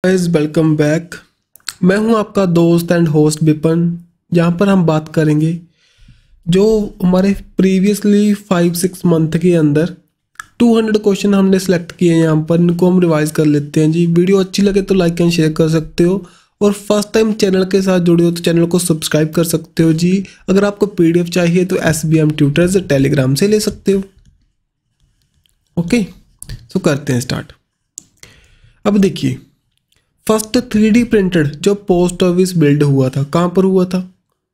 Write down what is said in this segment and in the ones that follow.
Guys welcome back. मैं हूं आपका दोस्त एंड होस्ट विपन। यहाँ पर हम बात करेंगे जो हमारे प्रीवियसली 5-6 मंथ के अंदर 200 क्वेश्चन हमने सेलेक्ट किए हैं। यहाँ पर इनको हम रिवाइज कर लेते हैं जी। वीडियो अच्छी लगे तो लाइक एंड शेयर कर सकते हो, और फर्स्ट टाइम चैनल के साथ जुड़े हो तो चैनल को सब्सक्राइब कर सकते हो जी। अगर आपको पीडीएफ चाहिए तो SBM ट्यूटर्स टेलीग्राम से ले सकते हो। ओके, तो करते हैं स्टार्ट। अब देखिए, फर्स्ट 3D प्रिंटेड जो पोस्ट ऑफिस बिल्ड हुआ था, कहाँ पर हुआ था?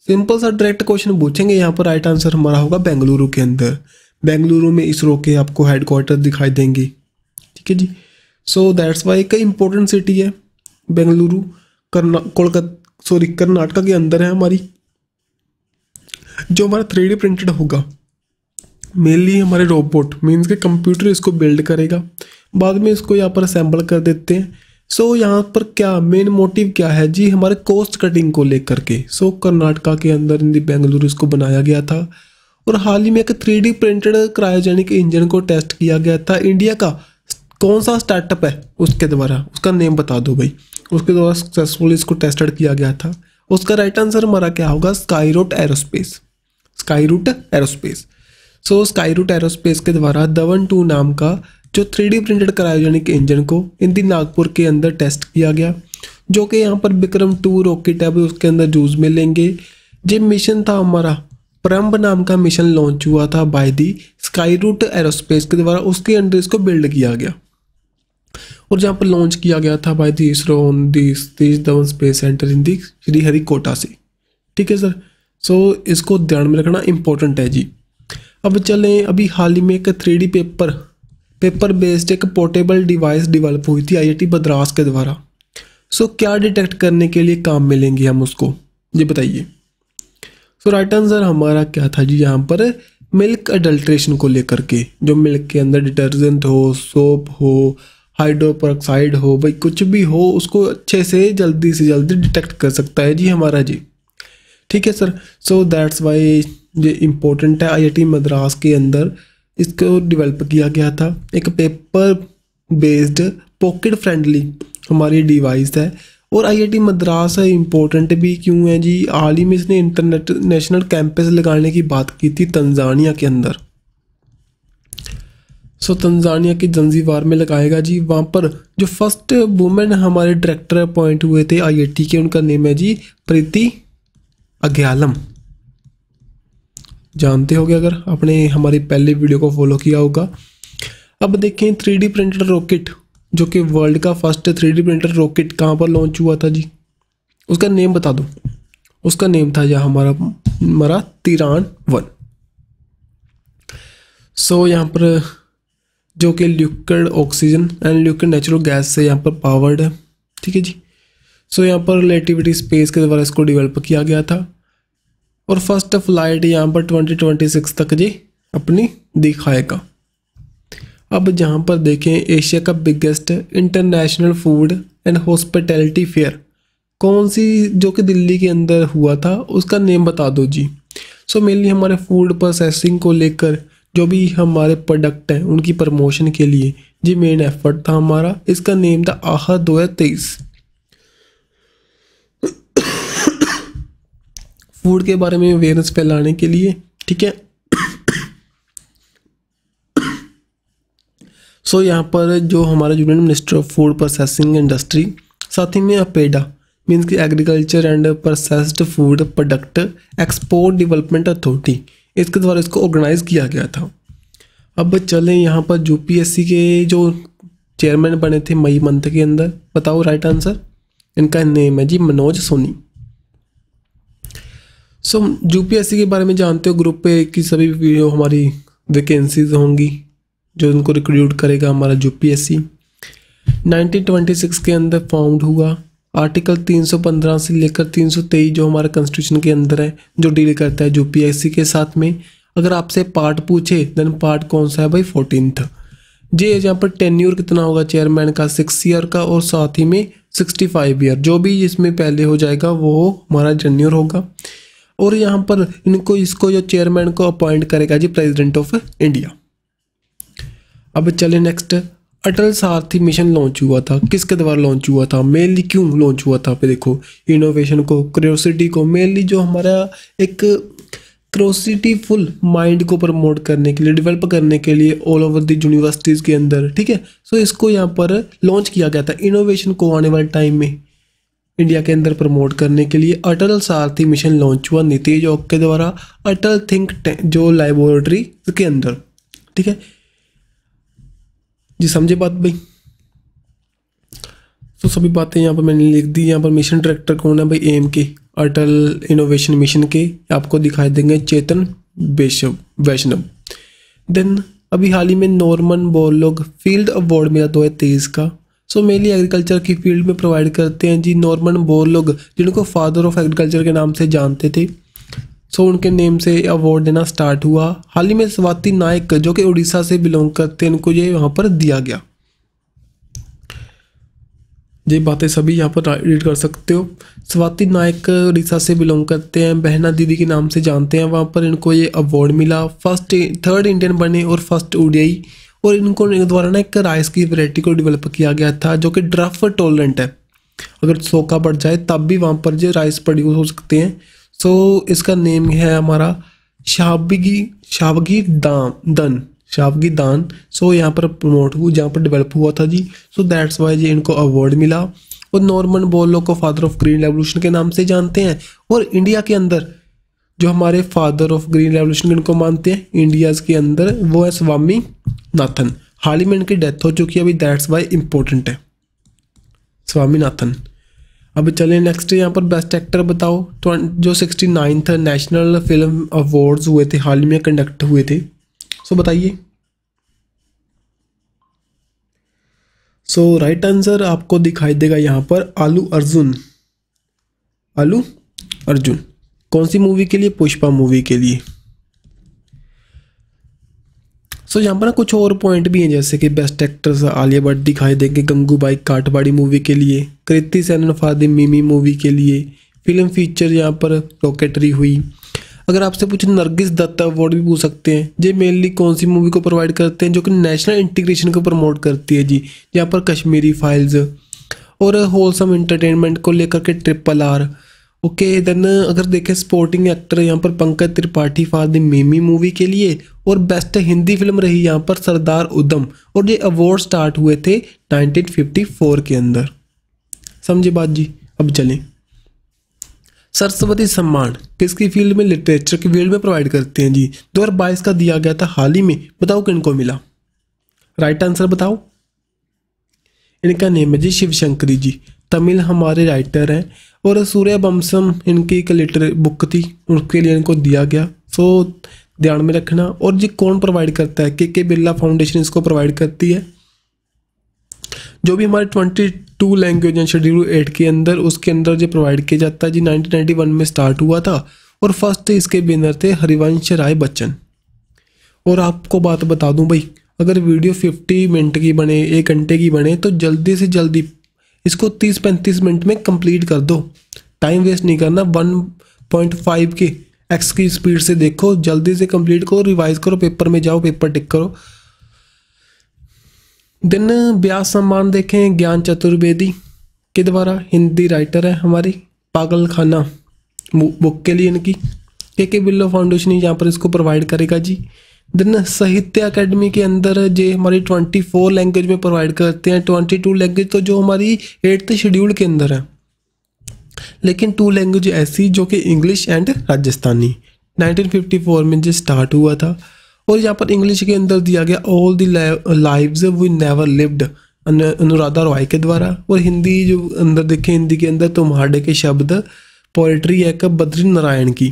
सिंपल सा डायरेक्ट क्वेश्चन पूछेंगे। यहाँ पर राइट आंसर हमारा होगा बेंगलुरु के अंदर। बेंगलुरु में इसरो के आपको हेडक्वार्टर दिखाई देंगे। ठीक है जी। सो दैट्स वाई कई इंपॉर्टेंट सिटी है बेंगलुरु। कर्नाटका के अंदर है हमारी। जो हमारा 3D प्रिंटेड होगा मेनली हमारे रोबोट मीन्स के कंप्यूटर इसको बिल्ड करेगा, बाद में इसको यहाँ पर असेंबल कर देते हैं। सो यहाँ पर क्या मेन मोटिव क्या है जी? हमारे कॉस्ट कटिंग को लेकर के। सो कर्नाटका के अंदर इन दी बेंगलुरु इसको बनाया गया था। और हाल ही में एक 3D प्रिंटेड क्रायोजेनिक इंजन को टेस्ट किया गया था। इंडिया का कौन सा स्टार्टअप है उसके द्वारा, उसका नेम बता दो भाई। उसके द्वारा सक्सेसफुल इसको टेस्टेड किया गया था। उसका राइट आंसर हमारा क्या होगा? स्काईरूट एरोस्पेस। स्काईरूट एरोस्पेस। सो स्काईरूट एरोस्पेस के द्वारा धवन 2 नाम का जो 3D प्रिंटेड क्रायोजेनिक इंजन को इंदी नागपुर के अंदर टेस्ट किया गया, जो कि यहाँ पर विक्रम 2 रॉकेट है उसके अंदर यूज में लेंगे। जो मिशन था हमारा प्रम्भ नाम का मिशन लॉन्च हुआ था बाय दी स्काईरूट एरोस्पेस के द्वारा, उसके अंडर इसको बिल्ड किया गया और जहाँ पर लॉन्च किया गया था by the ISRO on the Satish Dhawan space centre in the Sriharikota से। ठीक है सर। सो इसको ध्यान में रखना इंपॉर्टेंट है जी। अब चलें, अभी हाल ही में एक 3D पेपर बेस्ड एक पोर्टेबल डिवाइस डेवलप हुई थी IIT मद्रास के द्वारा। सो क्या डिटेक्ट करने के लिए काम में लेंगे हम उसको, ये बताइए। सो राइट आंसर हमारा क्या था जी? यहाँ पर मिल्क अडल्ट्रेशन को लेकर के, जो मिल्क के अंदर डिटर्जेंट हो, सोप हो, हाइड्रोपरऑक्साइड हो, भाई कुछ भी हो, उसको अच्छे से जल्दी डिटेक्ट कर सकता है जी हमारा जी। ठीक है सर। सो दैट्स वाई ये इम्पोर्टेंट है। IIT मद्रास के अंदर इसको डेवलप किया गया था। एक पेपर बेस्ड पॉकेट फ्रेंडली हमारी डिवाइस है। और IIT मद्रास है इम्पोर्टेंट भी क्यों है जी? हाल ही में इसने इंटरनेशनल कैंपस लगाने की बात की थी तंजानिया के अंदर। सो तंजानिया की जंजीबार में लगाएगा जी। वहाँ पर जो फर्स्ट वुमेन हमारे डायरेक्टर अपॉइंट हुए थे IIT के, उनका नेम है जी प्रीति अग्यालम। जानते होगे अगर आपने हमारी पहले वीडियो को फॉलो किया होगा। अब देखें 3D प्रिंटेड रॉकेट, जो कि वर्ल्ड का फर्स्ट 3D प्रिंटेड रॉकेट कहाँ पर लॉन्च हुआ था जी? उसका नेम बता दो। उसका नेम था यहाँ हमारा तिरान 1। सो यहाँ पर जो कि liquid oxygen and liquid natural gas से यहाँ पर पावर्ड है। ठीक है जी। सो यहाँ पर रिलेटिविटी स्पेस के द्वारा इसको डेवलप किया गया था और फर्स्ट फ्लाइट यहाँ पर 2026 तक जी अपनी दिखाएगा। अब जहाँ पर देखें एशिया का biggest international food and hospitality fair कौन सी, जो कि दिल्ली के अंदर हुआ था, उसका नेम बता दो जी। सो मेनली हमारे फूड प्रोसेसिंग को लेकर जो भी हमारे प्रोडक्ट हैं उनकी प्रमोशन के लिए जी मेन एफर्ट था हमारा। इसका नेम था आहा 2023। फूड के बारे में अवेयरनेस फैलाने के लिए। ठीक है। सो यहाँ पर जो हमारा union minister of food processing industry, साथ ही में अपेडा मीन्स की agriculture and processed food product export development authority, इसके द्वारा इसको ऑर्गेनाइज किया गया था। अब चलें यहाँ पर UPSC के जो चेयरमैन बने थे मई मंथ के अंदर, बताओ राइट आंसर। इनका नेम है जी मनोज सोनी। सो UPSC के बारे में जानते हो, ग्रुप पे की सभी वीडियो हमारी वैकेंसीज होंगी जो उनको रिक्रूट करेगा हमारा UPSC। 1926 के अंदर फाउंड हुआ। आर्टिकल 315 से लेकर 323 जो हमारा कॉन्स्टिट्यूशन के अंदर है, जो डील करता है UPSC के साथ में। अगर आपसे पार्ट पूछे देन पार्ट कौन सा है भाई? 14th। जी यहाँ पर टेन्योर कितना होगा चेयरमैन का? 6 ईयर का, और साथ ही में 65 ईयर। जो भी इसमें पहले हो जाएगा वो हमारा टेन्योर होगा। और यहाँ पर इसको जो चेयरमैन को अपॉइंट करेगा जी प्रेसिडेंट ऑफ इंडिया। अब चले नेक्स्ट, अटल सारथी मिशन लॉन्च हुआ था, किसके द्वारा लॉन्च हुआ था, मेनली क्यों लॉन्च हुआ था? पे देखो, इनोवेशन को, क्यूरियोसिटी को, मेनली जो हमारा एक क्यूरियोसिटी फुल माइंड को प्रमोट करने के लिए, डेवलप करने के लिए ऑल ओवर द यूनिवर्सिटीज़ के अंदर, ठीक है। सो इसको यहाँ पर लॉन्च किया गया था। इनोवेशन को आने वाले टाइम में इंडिया के अंदर प्रमोट करने के लिए अटल सारथी मिशन लॉन्च हुआ नीति आयोग के द्वारा, अटल थिंक जो लैबोरेटरी के अंदर, ठीक है जी। समझे बात भाई? तो सभी बातें यहाँ पर मैंने लिख दी। यहाँ पर मिशन डायरेक्टर कौन है भाई? एम के, अटल इनोवेशन मिशन के आपको दिखाई देंगे चेतन वैष्णव। देन अभी हाल ही में नॉर्मन बोरलॉग फील्ड अवार्ड मिला 2023 का। सो मेनली एग्रीकल्चर की फील्ड में प्रोवाइड करते हैं जी नॉर्मन बोरलॉग, जिनको फादर ऑफ एग्रीकल्चर के नाम से जानते थे। सो उनके नेम से अवार्ड देना स्टार्ट हुआ। हाल ही में स्वाति नायक जो कि उड़ीसा से बिलोंग करते हैं, उनको ये वहाँ पर दिया गया। ये बातें सभी यहाँ पर रीड कर सकते हो। स्वाति नायक उड़ीसा से बिलोंग करते हैं, बहना दीदी के नाम से जानते हैं। वहाँ पर इनको ये अवार्ड मिला, थर्ड इंडियन बने और फर्स्ट ओडीआई। और इनको द्वारा ना एक राइस की वैरायटी को डेवलप किया गया था जो कि ड्राफ्ट टॉलरेंट है, अगर सूखा पड़ जाए तब भी वहाँ पर जो राइस प्रोड्यूस हो सकते हैं। सो इसका नेम है हमारा शावगी दान। सो यहाँ पर प्रमोट हुआ, जहाँ पर डेवलप हुआ था जी। सो दैट्स वाई जी इनको अवार्ड मिला। और नॉर्मन बोरलॉग को फादर ऑफ ग्रीन रेवोल्यूशन के नाम से जानते हैं। और इंडिया के अंदर जो हमारे फादर ऑफ ग्रीन रेवोल्यूशन इनको मानते हैं इंडिया के अंदर, वो है स्वामी नाथन। हाल ही में इनकी डेथ हो चुकी है अभी, दैट्स वाई इम्पोर्टेंट है स्वामीनाथन। अब चलें नेक्स्ट, यहाँ पर बेस्ट एक्टर बताओ। जो 69th नेशनल फिल्म अवार्ड्स हुए थे, हाल ही में कंडक्ट हुए थे। सो बताइए। सो राइट आंसर आपको दिखाई देगा यहाँ पर आलू अर्जुन। कौन सी मूवी के लिए? पुष्पा मूवी के लिए। सो यहाँ पर ना कुछ और पॉइंट भी हैं, जैसे कि बेस्ट एक्ट्रेस आलिया भट्ट दिखाई देंगे गंगूबाई काठबाड़ी मूवी के लिए, कृति सेनन फॉर द मिमी मूवी के लिए। फिल्म फीचर यहाँ पर रॉकेटरी हुई। अगर आपसे पूछे नरगिस दत्ता अवार्ड भी पूछ सकते हैं। ये मेनली कौन सी मूवी को प्रोवाइड करते हैं? जो कि नेशनल इंटीग्रेशन को प्रमोट करती है जी। यहाँ पर कश्मीरी फाइल्स और होलसम एंटरटेनमेंट को लेकर के RRR। ओके देन अगर देखें स्पोर्टिंग एक्टर यहाँ पर पंकज त्रिपाठी फॉर द मिमी मूवी के लिए। और बेस्ट हिंदी फिल्म रही यहाँ पर सरदार उधम। और ये अवार्ड स्टार्ट हुए थे 1954 के अंदर। समझे बात जी? अब चलें, सरस्वती सम्मान किसकी फील्ड में? लिटरेचर की फील्ड में प्रोवाइड करते हैं जी। 2022 का दिया गया था हाल ही में। बताओ किनको मिला? राइट आंसर बताओ। इनका नेम है जी शिवशंकरी जी, तमिल हमारे राइटर हैं। और सूर्य वंशम इनकी एक लिटरेरी बुक थी, उसके लिए इनको दिया गया। सो ध्यान में रखना। और जी कौन प्रोवाइड करता है? के बिरला फाउंडेशन इसको प्रोवाइड करती है। जो भी हमारे 22 लैंग्वेज हैं शेड्यूल 8 के अंदर, उसके अंदर जो प्रोवाइड किया जाता है जी। 1991 में स्टार्ट हुआ था और फर्स्ट इसके विनर थे हरिवंश राय बच्चन। और आपको बात बता दूं भाई, अगर वीडियो 50 मिनट की बने, 1 घंटे की बने, तो जल्दी से जल्दी इसको 30-35 मिनट में कंप्लीट कर दो। टाइम वेस्ट नहीं करना। 1.5 के एक्स की स्पीड से देखो, जल्दी से कंप्लीट करो, रिवाइज करो, पेपर में जाओ, पेपर टिक करो। दिन व्यास सम्मान देखें ज्ञान चतुर्वेदी के द्वारा, हिंदी राइटर है हमारी, पागल खाना बुक के लिए इनकी के बिरला फाउंडेशन यहाँ पर इसको प्रोवाइड करेगा जी। देन साहित्य अकेडमी के अंदर जे हमारी 24 लैंग्वेज में प्रोवाइड करते हैं। 22 लैंग्वेज तो जो हमारी 8th शेड्यूल के अंदर है, लेकिन 2 लैंग्वेज ऐसी जो कि इंग्लिश एंड राजस्थानी 1954 में जो स्टार्ट हुआ था। और यहाँ पर इंग्लिश के अंदर दिया गया all the lives we never lived Anuradha Roy के द्वारा। और हिंदी जो अंदर देखें, हिंदी के अंदर तुम्हारे के शब्द पोएट्री है का बद्री नारायण की।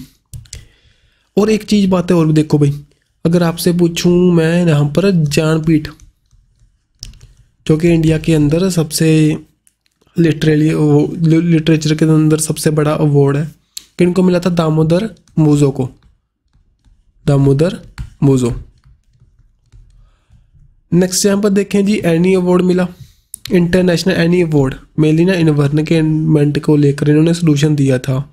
और एक चीज़ बात है और भी देखो भाई, अगर आपसे पूछूं मैं यहाँ पर ज्ञानपीठ जो कि इंडिया के अंदर सबसे लिटरेचर के अंदर सबसे बड़ा अवार्ड है, किनको मिला था? दामोदर मूजो। नेक्स्ट यहाँ पर देखें जी, एनी अवार्ड मिला, इंटरनेशनल एनी अवार्ड। मेनली ना इन्वायरमेंट को लेकर इन्होंने सोल्यूशन दिया था।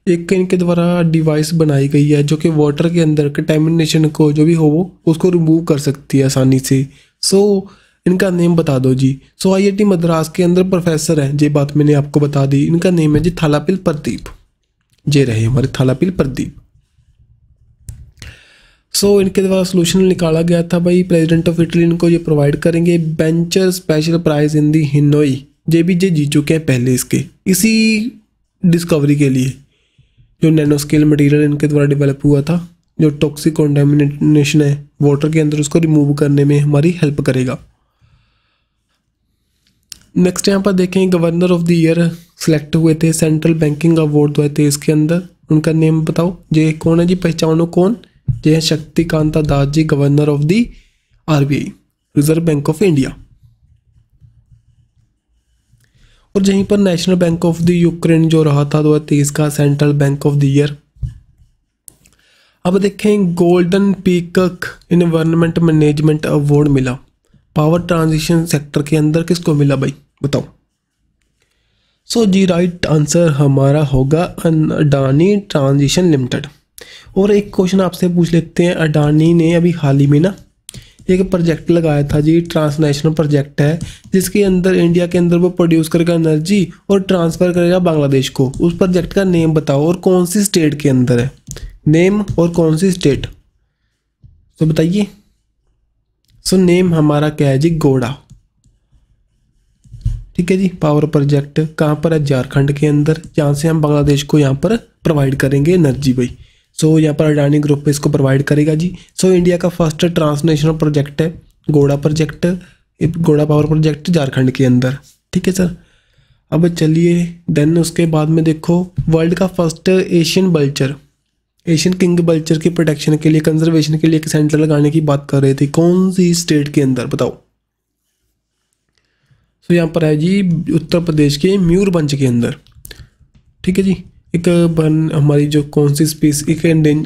एक इनके द्वारा डिवाइस बनाई गई है जो कि वाटर के अंदर कंटेमिनेशन को जो भी हो वो उसको रिमूव कर सकती है आसानी से। सो इनका नेम बता दो जी। सो आईआईटी मद्रास के अंदर प्रोफेसर है, ये बात मैंने आपको बता दी। इनका नेम है जी थालापिल प्रदीप। ये रहे हमारे थालापिल प्रदीप। सो इनके द्वारा सोल्यूशन निकाला गया था भाई, प्रेसिडेंट ऑफ इटली इनको ये प्रोवाइड करेंगे बेंचर स्पेशल प्राइज इन दी हिनोई। ये भी ये जीत चुके हैं पहले इसके, इसी डिस्कवरी के लिए जो नैनो स्केल मटेरियल इनके द्वारा डेवलप हुआ था, जो टॉक्सिक कॉन्टेमिनेशन है वाटर के अंदर उसको रिमूव करने में हमारी हेल्प करेगा। नेक्स्ट यहाँ पर देखें governor of the year select हुए थे, सेंट्रल बैंकिंग अवार्ड हुए थे इसके अंदर। उनका नेम बताओ, ये कौन है जी, पहचानो कौन। ये है Shaktikanta Das ji, governor of the RBI, reserve bank of India. और यहीं पर national bank of the Ukraine जो रहा था 2023 का central bank of the year. अब देखें golden peacock environment management award मिला पावर ट्रांजिशन सेक्टर के अंदर, किसको मिला भाई बताओ। सो जी राइट आंसर हमारा होगा अडानी ट्रांजिशन लिमिटेड। और एक क्वेश्चन आपसे पूछ लेते हैं, अडानी ने अभी हाल ही में ना एक प्रोजेक्ट लगाया था जी, ट्रांसनेशनल प्रोजेक्ट है, जिसके अंदर इंडिया के अंदर वो प्रोड्यूस करेगा एनर्जी और ट्रांसफ़र करेगा बांग्लादेश को। उस प्रोजेक्ट का नेम बताओ और कौन सी स्टेट के अंदर है, नेम और कौन सी स्टेट, तो बताइए। सो नेम हमारा क्या है जी, गोड़ा। ठीक है जी, पावर प्रोजेक्ट कहाँ पर है, झारखंड के अंदर, जहाँ से हम बांग्लादेश को यहाँ पर प्रोवाइड करेंगे एनर्जी भाई। सो यहाँ पर अडानी ग्रुप इसको प्रोवाइड करेगा जी। सो इंडिया का फर्स्ट ट्रांसनेशनल प्रोजेक्ट है गोड़ा प्रोजेक्ट, गोड़ा पावर प्रोजेक्ट झारखंड के अंदर। ठीक है सर, अब चलिए देन उसके बाद में देखो वर्ल्ड का first Asian vulture, Asian king vulture की प्रोटेक्शन के लिए, कंजर्वेशन के लिए एक सेंटर लगाने की बात कर रहे थे, कौन सी स्टेट के अंदर बताओ। तो यहाँ पर है जी उत्तर प्रदेश के मयूरभंज के अंदर। ठीक है जी, एक हमारी जो कौन सी स्पीसी, एक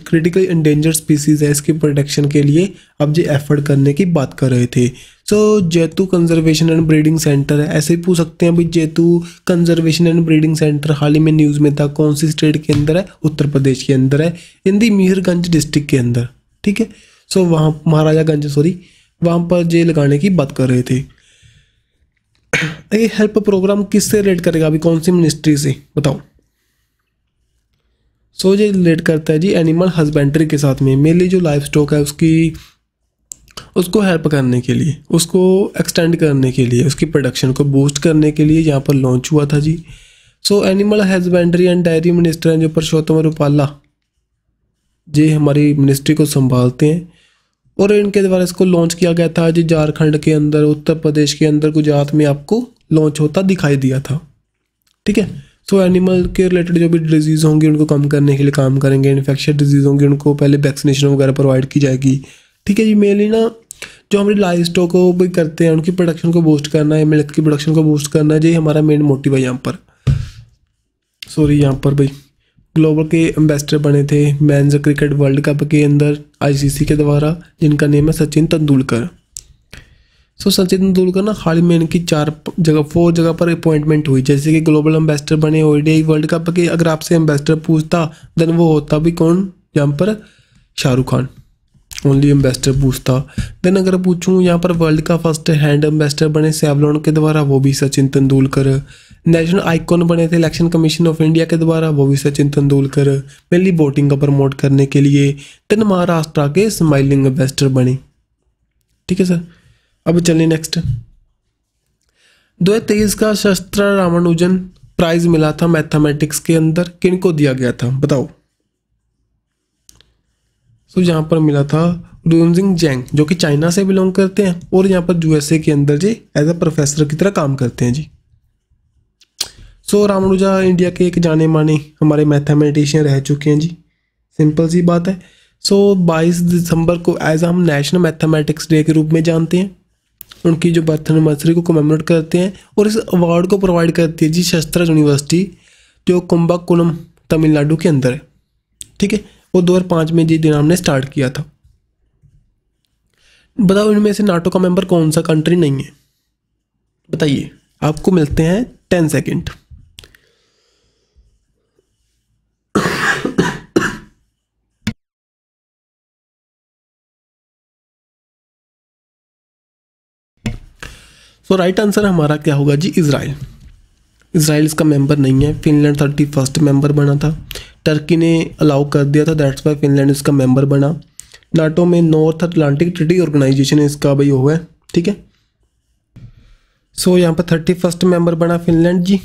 क्रिटिकल इंडेंजर स्पीसीज है, इसकी प्रोटेक्शन के लिए अब ये एफर्ट करने की बात कर रहे थे। सो जैतू कंजर्वेशन एंड ब्रीडिंग सेंटर है, ऐसे ही पूछ सकते हैं भाई जैतू कंजर्वेशन एंड ब्रीडिंग सेंटर हाल ही में न्यूज़ में था, कौन सी स्टेट के अंदर है, उत्तर प्रदेश के अंदर है, इन दी मीरगंज डिस्ट्रिक्ट के अंदर। ठीक है, सो वहाँ महाराजागंज सॉरी, वहाँ पर जे लगाने की बात कर रहे थे। ये हेल्प प्रोग्राम किससे रिलेट करेगा अभी, कौन सी मिनिस्ट्री से बताओ। सो ये रिलेट करता है जी एनिमल हस्बेंड्री के साथ में, मेनली जो लाइफ स्टॉक है उसको हेल्प करने के लिए, उसको एक्सटेंड करने के लिए, उसकी प्रोडक्शन को बूस्ट करने के लिए यहाँ पर लॉन्च हुआ था जी। So animal husbandry and dairy minister हैं जो परसोत्तम रूपाला, ये हमारी मिनिस्ट्री को संभालते हैं और इनके द्वारा इसको लॉन्च किया गया था जी। झारखंड के अंदर, उत्तर प्रदेश के अंदर, गुजरात में आपको लॉन्च होता दिखाई दिया था। ठीक है, सो एनिमल के रिलेटेड जो भी डिजीज़ होंगी उनको कम करने के लिए काम करेंगे, इन्फेक्शन डिजीज़ होंगी उनको पहले वैक्सीनेशन वगैरह प्रोवाइड की जाएगी। ठीक है जी, मेनली ना जो हमारी लाइफ स्टॉक को भी करते हैं उनकी प्रोडक्शन को बूस्ट करना है, मिल्क की प्रोडक्शन को बूस्ट करना है, ये हमारा मेन मोटिव है यहाँ पर। सॉरी, यहाँ पर भाई ग्लोबल के एम्बेसडर बने थे मेंस क्रिकेट वर्ल्ड कप के अंदर आईसीसी के द्वारा, जिनका नेम है सचिन तेंदुलकर। सो सचिन तेंदुलकर ना हाल ही में इनकी 4 जगह पर अपॉइंटमेंट हुई, जैसे कि ग्लोबल एम्बेसडर बने ओडीआई वर्ल्ड कप के। अगर आपसे एम्बेसडर पूछता देन वो होता भी कौन, यहाँ पर शाहरुख खान, ओनली एम्बेसडर पूछता। देन अगर पूछूं यहाँ पर वर्ल्ड का फर्स्ट हैंड एम्बेसडर बने सेवलॉन के द्वारा, वो भी सचिन तेंदुलकर। नेशनल आइकॉन बने थे इलेक्शन कमीशन ऑफ इंडिया के द्वारा, वो भी सचिन तेंदुलकर, मेनली वोटिंग को प्रमोट करने के लिए। देन महाराष्ट्र के स्माइलिंग एम्बेसडर बने। ठीक है सर, अब चलिए नेक्स्ट। 2023 का शास्त्रा रामानुजन प्राइज मिला था मैथमेटिक्स के अंदर, किनको दिया गया था बताओ। तो यहाँ पर मिला था रुनजिंग जैंग, जो कि चाइना से बिलोंग करते हैं और यहाँ पर यूएसए के अंदर जी एज अ प्रोफेसर की तरह काम करते हैं जी। सो रामानुजा इंडिया के एक जाने माने हमारे मैथमेटिशियन रह चुके हैं जी, सिंपल सी बात है। सो 22 दिसंबर को एज हम नेशनल मैथमेटिक्स डे के रूप में जानते हैं, उनकी जो बर्थ एनिवर्सरी को कमेमोरेट करते हैं। और इस अवार्ड को प्रोवाइड करती है जी शास्त्रा यूनिवर्सिटी, जो कुंभकोणम तमिलनाडु के अंदर है। ठीक है, वो 2005 में जी नाम ने स्टार्ट किया था। बताओ इनमें से नाटो का मेंबर कौन सा कंट्री नहीं है, बताइए। आपको मिलते हैं 10 सेकेंड। सो राइट आंसर हमारा क्या होगा जी, इजराइल। इजराइल इसका मेंबर नहीं है। फिनलैंड 31st मेंबर बना था, टर्की ने अलाउ कर दिया था, दैट्स वाई फिनलैंड इसका मेंबर बना। नाटो में नॉर्थ अटलांटिक ट्रीटी ऑर्गेनाइजेशन इसका भाई हुआ है, ठीक है। सो यहाँ पर 31st मेंबर बना फिनलैंड जी।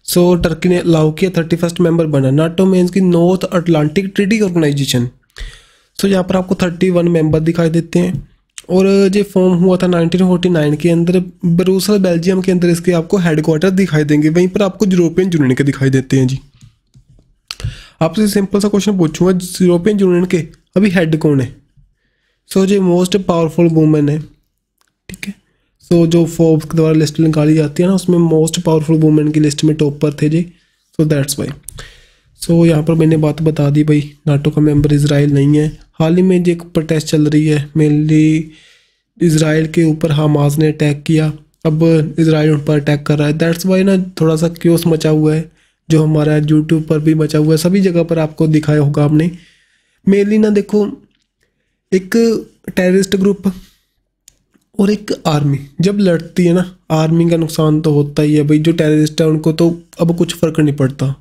सो टर्की ने अलाउ किया, 31st मेंबर बना। नाटो मीन्स की नॉर्थ अटलांटिक ट्रीटी ऑर्गेनाइजेशन। सो यहाँ पर आपको 31 मेंबर दिखाई देते हैं, और ये फॉर्म हुआ था 1949 के अंदर। ब्रुसेल बेल्जियम के अंदर इसके आपको हेडक्वार्टर दिखाई देंगे, वहीं पर आपको यूरोपियन यूनियन के दिखाई देते हैं जी। आपसे सिंपल सा क्वेश्चन पूछूंगा, यूरोपियन यूनियन के अभी हेड कौन है? सो जो मोस्ट पावरफुल वुमेन है, ठीक है। सो जो फोर्ब्स के द्वारा लिस्ट निकाली जाती है ना, उसमें मोस्ट पावरफुल वुमेन की लिस्ट में टॉप पर थे जी। So that's why. सो यहाँ पर मैंने बात बता दी भाई, नाटो का मेंबर इजराइल नहीं है। हाल ही में जो एक प्रोटेस्ट चल रही है, मेनली इजराइल के ऊपर हमास ने अटैक किया, अब इजराइल उन पर अटैक कर रहा है। दैट्स वाई ना थोड़ा सा क्योस मचा हुआ है, जो हमारा यूट्यूब पर भी मचा हुआ है, सभी जगह पर आपको दिखाया होगा आपने। मेनली ना देखो, एक टेररिस्ट ग्रुप और एक आर्मी जब लड़ती है ना, आर्मी का नुकसान तो होता ही है भाई। जो टेररिस्ट है उनको तो अब कुछ फ़र्क नहीं पड़ता,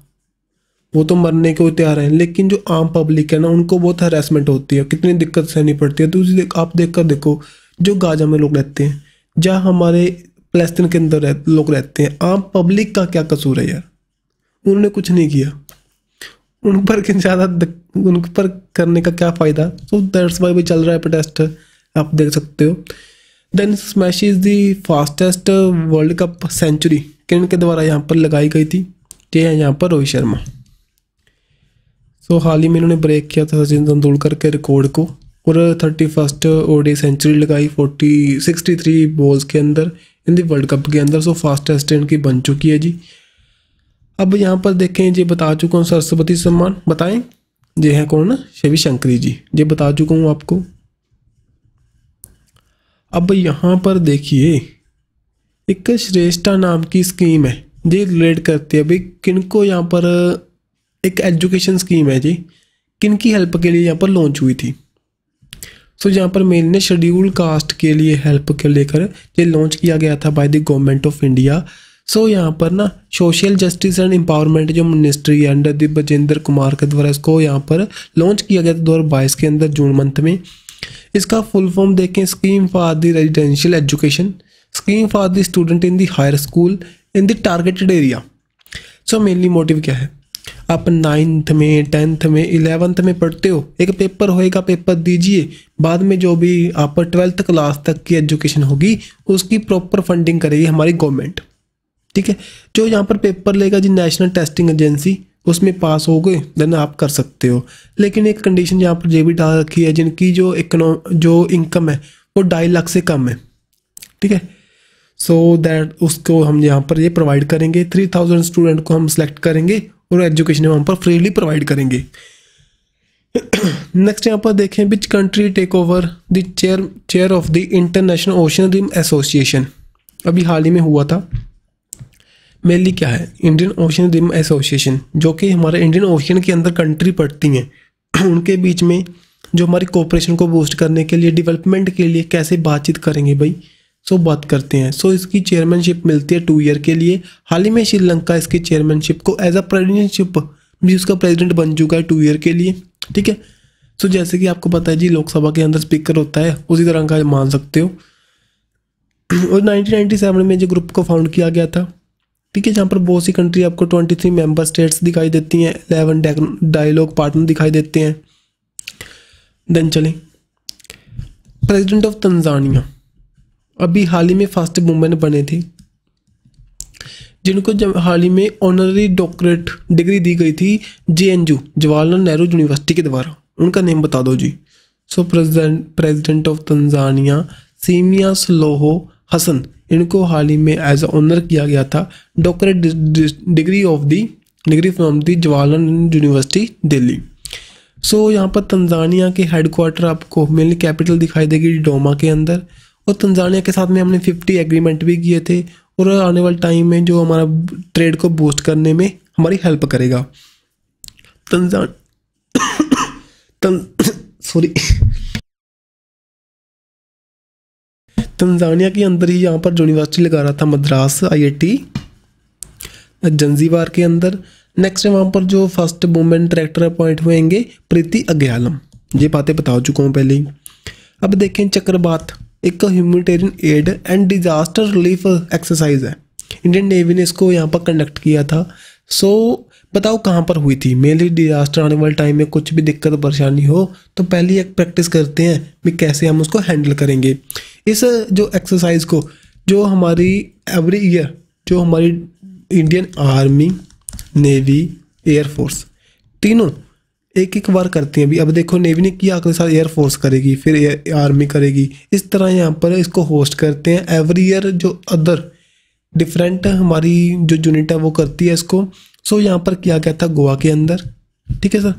वो तो मरने को तैयार हैं, लेकिन जो आम पब्लिक है ना, उनको बहुत हरासमेंट होती है, कितनी दिक्कत सहनी पड़ती है। तो आप देख कर देखो, जो गाजा में लोग रहते हैं, जहाँ हमारे फ़लस्तीन के अंदर लोग रहते हैं, आम पब्लिक का क्या कसूर है यार? उन्होंने कुछ नहीं किया, उन पर उन पर करने का क्या फ़ायदा? सो दैट्स वाई भी चल रहा है प्रोटेस्ट, आप देख सकते हो। Then smash is the fastest world cup century किन के द्वारा यहाँ पर लगाई गई थी? ये है यहाँ पर रोहित शर्मा। सो हाल ही में इन्होंने ब्रेक किया था सचिन तेंदुलकर के रिकॉर्ड को, और 31st ओडी सेंचुरी लगाई 63 बॉल्स के अंदर इन दी वर्ल्ड कप के अंदर। सो फास्टेस्ट इनकी बन चुकी है जी। अब यहाँ पर देखें, जी बता चुका हूँ सरस्वती सम्मान, बताएं ये है कौन ना, शिव शंकरी जी, ये बता चुका हूँ आपको। अब यहाँ पर देखिए, एक श्रेष्ठा नाम की स्कीम है, ये रिलेट करती है भाई किनको, यहाँ पर एक एजुकेशन स्कीम है जी, किन की हेल्प के लिए यहाँ पर लॉन्च हुई थी। सो यहाँ पर मेनली शेड्यूल कास्ट के लिए हेल्प के लेकर ये लॉन्च किया गया था by the government of India. So यहाँ पर ना सोशल जस्टिस एंड एम्पावरमेंट जो मिनिस्ट्री है अंडर द बजेंद्र कुमार के द्वारा इसको यहाँ पर लॉन्च किया गया था 2022 के अंदर जून मंथ में। इसका फुल फॉर्म देखें, scheme for the residential education, scheme for the student in the higher school in the targeted area. So mainly motive क्या है, आप 9th में 10th में 11th में पढ़ते हो, एक पेपर होएगा, पेपर दीजिए, बाद में जो भी आप 12th क्लास तक की एजुकेशन होगी उसकी प्रॉपर फंडिंग करेगी हमारी गवर्नमेंट, ठीक है। जो यहाँ पर पेपर लेगा जी नेशनल टेस्टिंग एजेंसी, उसमें पास हो गए देन आप कर सकते हो। लेकिन एक कंडीशन यहाँ पर ये भी डाल रखी है, जिनकी जो इनकम है वो 2.5 लाख से कम है, ठीक है। सो दैट उसको हम यहाँ पर ये प्रोवाइड करेंगे। 3000 स्टूडेंट को हम सेलेक्ट करेंगे और एजुकेशन हम पर फ्रीली प्रोवाइड करेंगे। नेक्स्ट यहाँ पर देखें, which country take over the chair of the international ocean rim association. अभी हाल ही में हुआ था। मेनली क्या है, इंडियन ओशन रिम एसोसिएशन, जो कि हमारे इंडियन ओशन के अंदर कंट्री पड़ती हैं, उनके बीच में जो हमारी कोऑपरेशन को बूस्ट करने के लिए, डेवलपमेंट के लिए कैसे बातचीत करेंगे भाई, सो बात करते हैं। सो इसकी चेयरमैनशिप मिलती है 2 ईयर के लिए। हाल ही में श्रीलंका इसकी चेयरमैनशिप को एज अ प्रेसिडेंटशिप भी उसका प्रेसिडेंट बन चुका है 2 ईयर के लिए, ठीक है। सो जैसे कि आपको पता है जी, लोकसभा के अंदर स्पीकर होता है, उसी तरह का मान सकते हो। और 1997 में जो ग्रुप को फाउंड किया गया था, ठीक है, जहाँ पर बहुत सी कंट्री आपको 23 मेंबर स्टेट्स दिखाई देती हैं, 11 डायलॉग पार्टनर दिखाई देते हैं। देन चलें, प्रेसिडेंट ऑफ तंजानिया अभी हाल ही में फर्स्ट वुमेन बने थे, जिनको जब हाल ही में ऑनररी डॉक्टरेट डिग्री दी गई थी JNU जवाहरलाल नेहरू यूनिवर्सिटी के द्वारा। उनका नेम बता दो जी। So president of Tanzania Samia Suluhu Hassan, इनको हाल ही में एज ऑनर किया गया था doctorate degree from the Jawaharlal university Delhi. So यहाँ पर तंजानिया के हेडक्वार्टर आपको मेनली कैपिटल दिखाई देगी डोमा के अंदर, और तंजानिया के साथ में हमने 50 एग्रीमेंट भी किए थे, और आने वाले टाइम में जो हमारा ट्रेड को बूस्ट करने में हमारी हेल्प करेगा। तंजानिया के अंदर ही यहाँ पर यूनिवर्सिटी लगा रहा था, मद्रास IIT जंजीबार के अंदर। नेक्स्ट वहाँ पर जो फर्स्ट वुमेन डायरेक्टर अपॉइंट हुएंगे प्रीति अग्यालम, ये बातें बता चुका हूँ पहले ही। अब देखें चक्रवात एक humanitarian add and disaster relief exercise है, इंडियन नेवी ने इसको यहाँ पर कंडक्ट किया था। सो बताओ कहाँ पर हुई थी। मेनली डिजास्टर आने वाले टाइम में कुछ भी दिक्कत परेशानी हो तो पहले एक प्रैक्टिस करते हैं कि कैसे हम उसको हैंडल करेंगे। इस जो एक्सरसाइज को जो हमारी एवरी ईयर जो हमारी इंडियन आर्मी, नेवी, एयरफोर्स तीनों एक एक बार करती हैं। अभी अब देखो नेवी ने किया, अगले साल एयरफोर्स करेगी, फिर आर्मी करेगी, इस तरह यहाँ पर इसको होस्ट करते हैं एवरी ईयर। जो अदर डिफरेंट हमारी जो यूनिट है वो करती है इसको। सो यहाँ पर किया गया था गोवा के अंदर, ठीक है सर।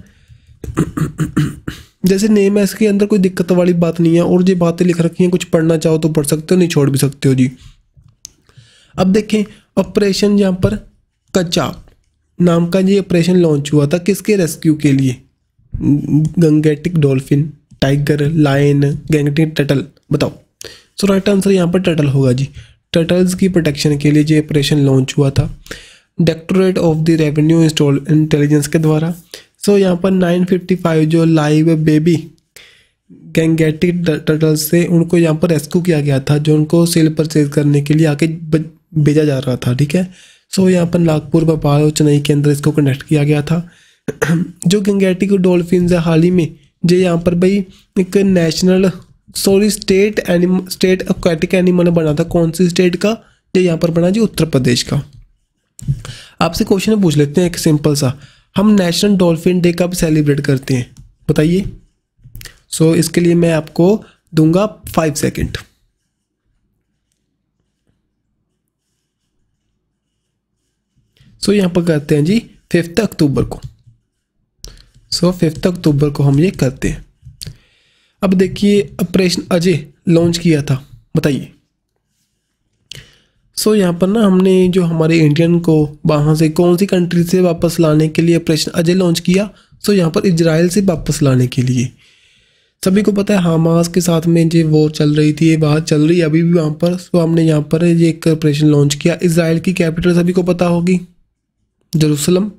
जैसे नेम है इसके अंदर कोई दिक्कत वाली बात नहीं है, और ये बातें लिख रखी हैं, कुछ पढ़ना चाहो तो पढ़ सकते हो, नहीं छोड़ भी सकते हो जी। अब देखें ऑपरेशन यहाँ पर कचाप नाम का ये ऑपरेशन लॉन्च हुआ था, किसके रेस्क्यू के लिए? Gangetic dolphin, tiger, lion, Gangetic turtle. बताओ। सो राइट आंसर यहाँ पर टर्टल होगा जी। टर्टल्स की प्रोटेक्शन के लिए ये ऑपरेशन लॉन्च हुआ था directorate of the revenue intelligence के द्वारा। सो यहाँ पर 955 जो लाइव बेबी गैंगेटिक टर्टल्स से उनको यहाँ पर रेस्क्यू किया गया था, जो उनको सेल परचेज करने के लिए आगे भेजा जा रहा था, ठीक है। सो यहाँ पर नागपुर, भोपाल और चेन्नई के अंदर इसको कनेक्ट किया गया था। जो गंगेटिक डॉल्फिन है हाल ही में जो यहाँ पर भाई एक नेशनल स्टेट एक्वाटिक एनिमल बना था। कौन सी स्टेट का? ये यहाँ पर बना जी उत्तर प्रदेश का। आपसे क्वेश्चन पूछ लेते हैं एक सिंपल सा, हम नेशनल डॉल्फिन डे कब सेलिब्रेट करते हैं बताइए। सो इसके लिए मैं आपको दूंगा 5 सेकेंड। सो यहाँ पर करते हैं जी 5 अक्टूबर को। सो 5 अक्टूबर को हम ये करते हैं। अब देखिए ऑपरेशन अजय लॉन्च किया था, बताइए। सो यहाँ पर ना हमने जो हमारे इंडियन को वहाँ से कौन सी कंट्री से वापस लाने के लिए ऑपरेशन अजय लॉन्च किया? सो यहाँ पर इजराइल से वापस लाने के लिए। सभी को पता है हमास के साथ में जो वॉर चल रही थी, ये बात चल रही है अभी भी वहाँ पर। सो हमने यहाँ पर ये एक ऑपरेशन लॉन्च किया। इजराइल की कैपिटल सभी को पता होगी जेरूसलम।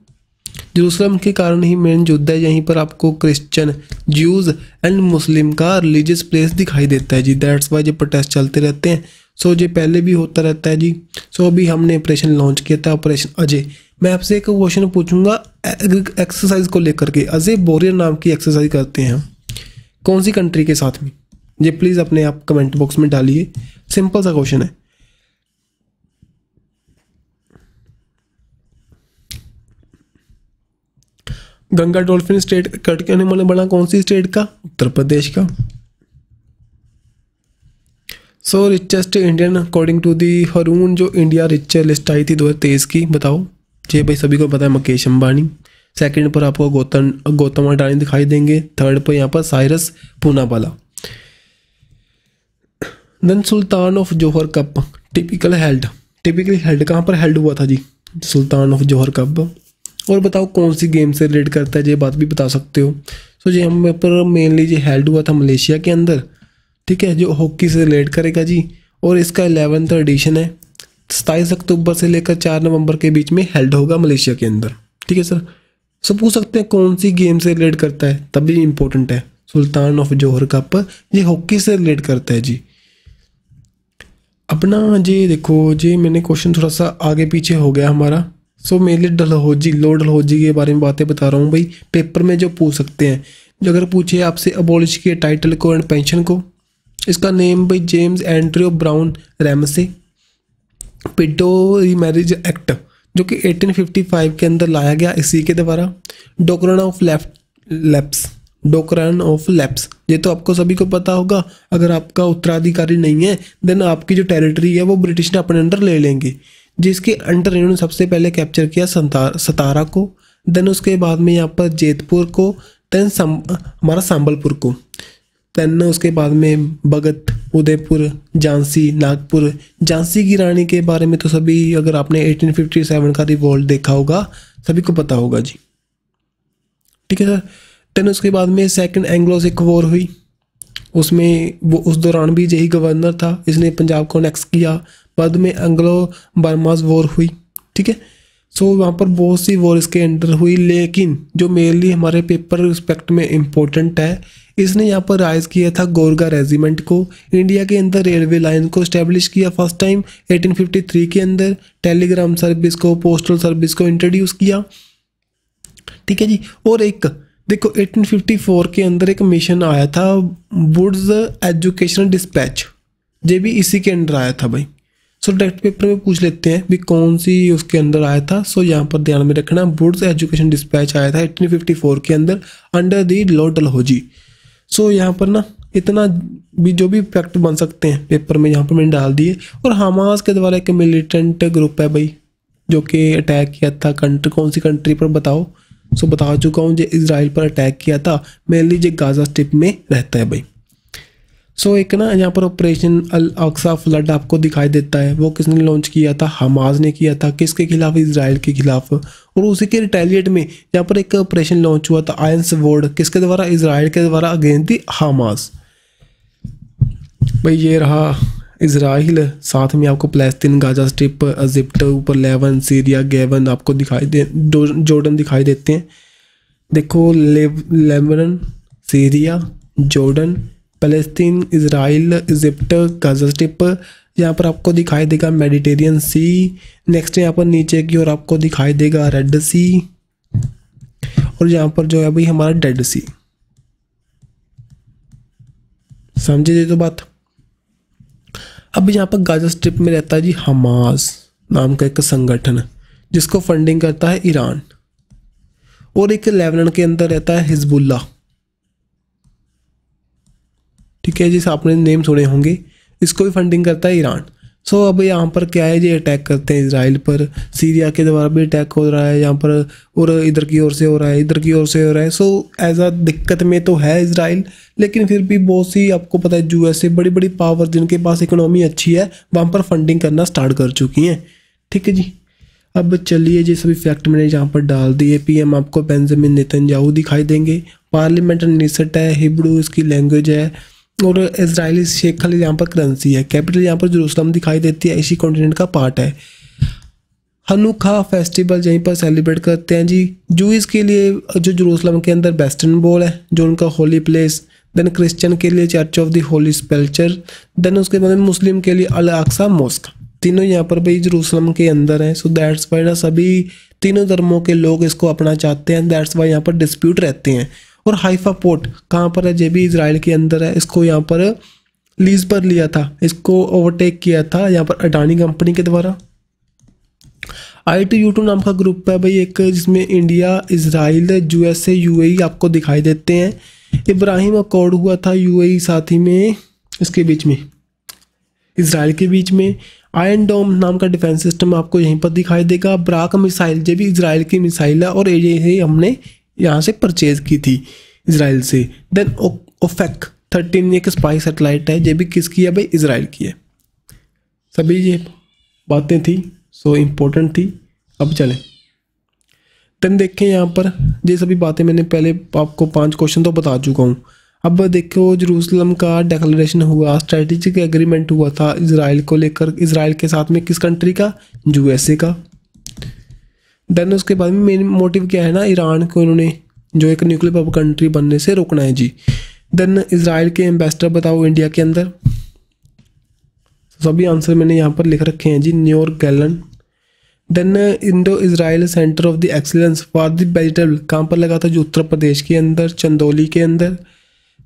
जेरूसलम के कारण ही मेन युद्ध है। यहीं पर आपको क्रिश्चियन, ज्यूज एंड मुस्लिम का रिलीजियस प्लेस दिखाई देता है जी। दैट्स वाई ये प्रोटेस्ट चलते रहते हैं। सो ये पहले भी होता रहता है जी। सो अभी हमने ऑपरेशन लॉन्च किया था, ऑपरेशन अजय। मैं आपसे एक क्वेश्चन पूछूंगा एक्सरसाइज को लेकर के। अजय वॉरियर नाम की एक्सरसाइज करते हैं हम कौन सी कंट्री के साथ में? ये प्लीज़ अपने आप कमेंट बॉक्स में डालिए। सिंपल सा क्वेश्चन है। गंगा डॉल्फिन स्टेट कट एनिमल बना कौन सी स्टेट का? उत्तर प्रदेश का। So richest Indian according to the Hurun जो इंडिया रिचर लिस्ट आई थी 2023 की, बताओ। जी भाई सभी को पता है मुकेश अंबानी। सेकंड पर आपको गौतम अडानी दिखाई देंगे। थर्ड पर यहाँ पर Cyrus Poonawalla. Then sultan of Johor cup typically held कहाँ पर हेल्ड हुआ था जी? सुल्तान ऑफ जोहर कप। और बताओ कौन सी गेम से रिलेट करता है, ये बात भी बता सकते हो। सो जी हम पर मेनली जो हेल्ड हुआ था मलेशिया के अंदर, ठीक है, जो हॉकी से रिलेट करेगा जी। और इसका 11th एडिशन है। 27 अक्टूबर से लेकर 4 नवंबर के बीच में हेल्ड होगा मलेशिया के अंदर, ठीक है सर। सो पूछ सकते हैं कौन सी गेम से रिलेट करता है, तभी इंपॉर्टेंट है। सुल्तान ऑफ जोहर कप ये हॉकी से रिलेट करता है जी। अपना जी देखो जी मैंने क्वेश्चन थोड़ा सा आगे पीछे हो गया हमारा। सो मेनली लॉर्ड डलहौजी के बारे में बातें बता रहा हूँ भाई। पेपर में जो पूछ सकते हैं, जो अगर पूछे आपसे अबॉलिश किए टाइटल को एंड पेंशन को, इसका नेम भाई James Andrew Brown Ramsay. Widow remarriage act जो कि 1855 के अंदर लाया गया इसी के द्वारा। डोकरन ऑफ लैप्स ये तो आपको सभी को पता होगा। अगर आपका उत्तराधिकारी नहीं है देन आपकी जो टेरिटरी है वो ब्रिटिश ने अपने अंडर ले लेंगे, जिसके अंडर इन्होंने सबसे पहले कैप्चर किया सतारा को, देन उसके बाद में यहाँ पर जेतपुर को, देन हमारा संबलपुर को, देन उसके बाद में भगत, उदयपुर, झांसी, नागपुर। झांसी की रानी के बारे में तो सभी अगर आपने 1857 का रिवॉल्ट देखा होगा सभी को पता होगा जी, ठीक है सर। देन उसके बाद में सेकंड एंग्लो सिख वॉर हुई, उसमें वो उस दौरान भी यही गवर्नर था, इसने पंजाब को अनेक्स किया। बाद में एंग्लो बर्माज वॉर हुई, ठीक है। सो वहाँ पर बहुत सी वॉर इसके अंडर हुई, लेकिन जो मेनली हमारे पेपर रिस्पेक्ट में इम्पोर्टेंट है, इसने यहाँ पर राइज किया था गोरगा रेजिमेंट को, इंडिया के अंदर रेलवे लाइन को स्टैब्लिश किया फर्स्ट टाइम 1853 के अंदर, टेलीग्राम सर्विस को, पोस्टल सर्विस को इंट्रोड्यूस किया, ठीक है जी। और एक देखो 1854 के अंदर एक मिशन आया था वुड्स एजुकेशन डिस्पैच, ये भी इसी के अंडर आया था भाई। सो डायरेक्ट पेपर में पूछ लेते हैं भी कौन सी उसके अंदर आया था। सो यहाँ पर ध्यान में रखना, वुड्स एजुकेशन डिस्पैच आया था 1854 के अंदर अंडर दी लॉर्ड डलहौजी। सो यहाँ पर ना इतना भी जो भी फैक्ट बन सकते हैं पेपर में यहाँ पर मैंने डाल दिए। और हमास के द्वारा एक मिलिटेंट ग्रुप है भाई जो कि अटैक किया था कंट्री, कौन सी कंट्री पर बताओ। सो बता चुका हूँ, जो इजराइल पर अटैक किया था, मेनली जो गाजा स्ट्रिप में रहता है भाई। सो एक ना यहाँ पर ऑपरेशन अल अक्सा फ्लड आपको दिखाई देता है, वो किसने लॉन्च किया था, हमास ने किया था, किसके खिलाफ, इजराइल के खिलाफ। और उसी के रिटेलिएट में यहाँ पर एक ऑपरेशन लॉन्च हुआ था आयरन स्वॉर्ड, किसके द्वारा, इजराइल के द्वारा अगेंस्ट दी हमास। भाई ये रहा इजराइल, साथ में आपको पैलेस्टीन, गाजा स्ट्रिप, इजिप्ट, ऊपर लेबनान, सीरिया, गेवन आपको दिखाई दे, जॉर्डन दिखाई देते हैं। देखो Lebanon, Syria, Jordan, Palestine, Israel, Egypt, Gaza strip, यहाँ पर आपको दिखाई देगा मेडिटेरियन सी। नेक्स्ट यहाँ पर नीचे की ओर आपको दिखाई देगा रेड सी, और यहाँ पर जो है भाई हमारा डेड सी। समझे ये तो बात। अब यहाँ पर गाजा स्ट्रिप में रहता है जी हमास नाम का एक संगठन जिसको फंडिंग करता है ईरान, और एक लेबनान के अंदर रहता है हिजबुल्ला, ठीक है जी, आपने नेम सुने होंगे, इसको भी फंडिंग करता है ईरान। सो अब यहाँ पर क्या है, ये अटैक करते हैं इजराइल पर, सीरिया के द्वारा भी अटैक हो रहा है यहाँ पर, और इधर की ओर से हो रहा है, इधर की ओर से हो रहा है। सो एज अ दिक्कत में तो है इजराइल, लेकिन फिर भी बहुत सी आपको पता है यूएसए, बड़ी बड़ी पावर जिनके पास इकोनॉमी अच्छी है, वहाँ पर फंडिंग करना स्टार्ट कर चुकी हैं, ठीक है जी। अब चलिए जी सभी फैक्ट मैंने यहाँ पर डाल दिए। पीएम आपको बेंजामिन नेतन्याहू दिखाई देंगे, पार्लियामेंट निसट है, हिब्रू इसकी लैंग्वेज है, और इजरायली शेखल यहाँ पर करेंसी है, कैपिटल यहाँ पर जेरूसलम दिखाई देती है, इसी कॉन्टिनेंट का पार्ट है। हनुखा फेस्टिवल यहीं पर सेलिब्रेट करते हैं जी। जूइस के लिए जो जेरूसलम के अंदर वेस्टर्न वॉल है जो उनका होली प्लेस, देन क्रिश्चियन के लिए church of the holy sepulchre, then उसके बाद मुस्लिम के लिए अल अक्सा मॉस्क, तीनों यहाँ पर भाई जेरूसलम के अंदर है। सो दैट्स वाई ना सभी तीनों धर्मों के लोग इसको अपना चाहते हैं, दैट्स वाई यहाँ पर डिस्प्यूट रहते हैं। और हाइफा पोर्ट कहाँ पर है, ये भी इजराइल के अंदर है, इसको यहाँ पर लीज पर लिया था, इसको ओवरटेक किया था यहाँ पर अडानी कंपनी के द्वारा। I2U2 नाम का ग्रुप है भाई एक, जिसमें इंडिया, इजराइल, यूएसए, यूएई आपको दिखाई देते हैं। इब्राहिम अकॉर्ड हुआ था यूएई साथ ही में इसके बीच में, इजराइल के बीच में। आयरन डोम नाम का डिफेंस सिस्टम आपको यहीं पर दिखाई देगा। ब्राक मिसाइल, ये भी इजराइल की मिसाइल है, और ये हमने यहाँ से परचेज की थी इजराइल से। देन ओफेक 13 एक स्पाई सैटेलाइट है, ये भी किसकी है भाई, इजराइल की है। सभी ये बातें थी, सो इम्पोर्टेंट थी। अब चलें देन देखें यहाँ पर, ये सभी बातें मैंने पहले आपको 5 क्वेश्चन तो बता चुका हूँ। अब देखो जेरूसलम का डिक्लेरेशन हुआ, स्ट्रेटेजिक एग्रीमेंट हुआ था इजराइल को लेकर, इजराइल के साथ में किस कंट्री का, यूएसए का। देन उसके बाद में मेन मोटिव क्या है ना, ईरान को इन्होंने जो एक न्यूक्लियर पावर कंट्री बनने से रोकना है जी। देन इजराइल के एम्बेसडर बताओ इंडिया के अंदर, सभी आंसर मैंने यहाँ पर लिख रखे हैं जी, न्यूयॉर्क गैलन। Then Indo Israel centre of the excellence for the vegetable कहाँ पर लगा था, जो उत्तर प्रदेश के अंदर, चंदौली के अंदर।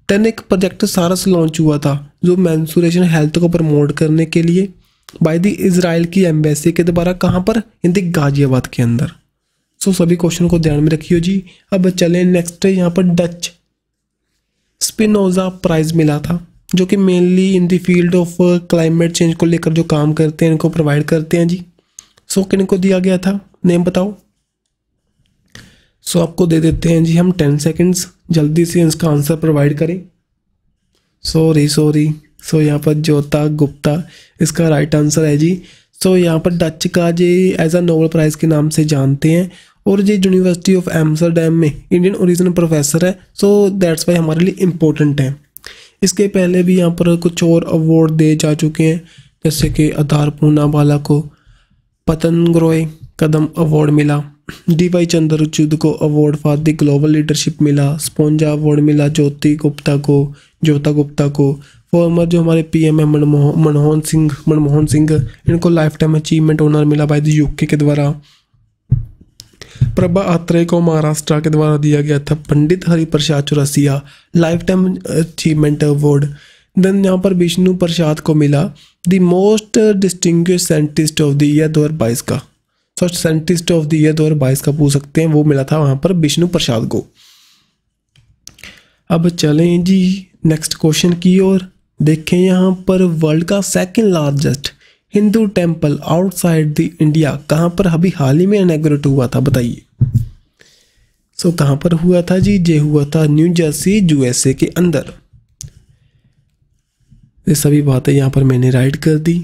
देन एक प्रोजेक्ट सारस लॉन्च हुआ था जो मैंसूरेशन हेल्थ को प्रमोट करने के लिए बाय द इजराइल की एम्बेसी के द्वारा, कहाँ पर, इन द गाजियाबाद के अंदर। सो सभी क्वेश्चन को ध्यान में रखियो जी। अब चलें नेक्स्ट, यहाँ पर डच स्पिनोजा प्राइज मिला था, जो कि mainly in the field of climate change को लेकर जो काम करते हैं इनको प्रोवाइड करते हैं जी। सो किनको दिया गया था, नेम बताओ। सो आपको दे देते हैं जी हम 10 सेकेंड्स, जल्दी से इसका आंसर प्रोवाइड करें। सॉरी सो यहाँ पर जोता गुप्ता इसका राइट आंसर है जी। सो यहाँ पर डच का जी एज अ नोबेल प्राइज़ के नाम से जानते हैं, और ये यूनिवर्सिटी ऑफ एम्स्टरडैम में इंडियन ओरिजिनल प्रोफेसर है। सो दैट्स वाई हमारे लिए इम्पोर्टेंट है। इसके पहले भी यहाँ पर कुछ और अवार्ड दिए जा चुके हैं, जैसे कि आधार पूनावाला को पतंगरोय कदम अवार्ड मिला, DY चंद्रचूड को award for the global leadership मिला, स्पोंजा अवार्ड मिला ज्योति गुप्ता को फॉर्मर जो हमारे PM है मनमोहन सिंह इनको लाइफ टाइम अचीवमेंट ऑनर मिला बाय द UK के द्वारा। प्रभा अत्रेय को महाराष्ट्र के द्वारा दिया गया था Pandit Hariprasad Chaurasia life time achievement award. Then यहाँ पर विष्णु प्रसाद को मिला the most distinguished scientist of the year 2022 का, साइंटिस्ट ऑफ द ईयर 2022 का पूछ सकते हैं, वो मिला था वहाँ पर विष्णु प्रसाद को। अब चलें जी नेक्स्ट क्वेश्चन की ओर। देखें यहाँ पर वर्ल्ड का second largest Hindu temple outside the India कहाँ पर अभी हाल ही में इनॉग्रेट हुआ था, बताइए। कहाँ पर हुआ था जी? ये हुआ था न्यू जर्सी USA के अंदर। ये सभी बातें यहाँ पर मैंने राइट कर दी।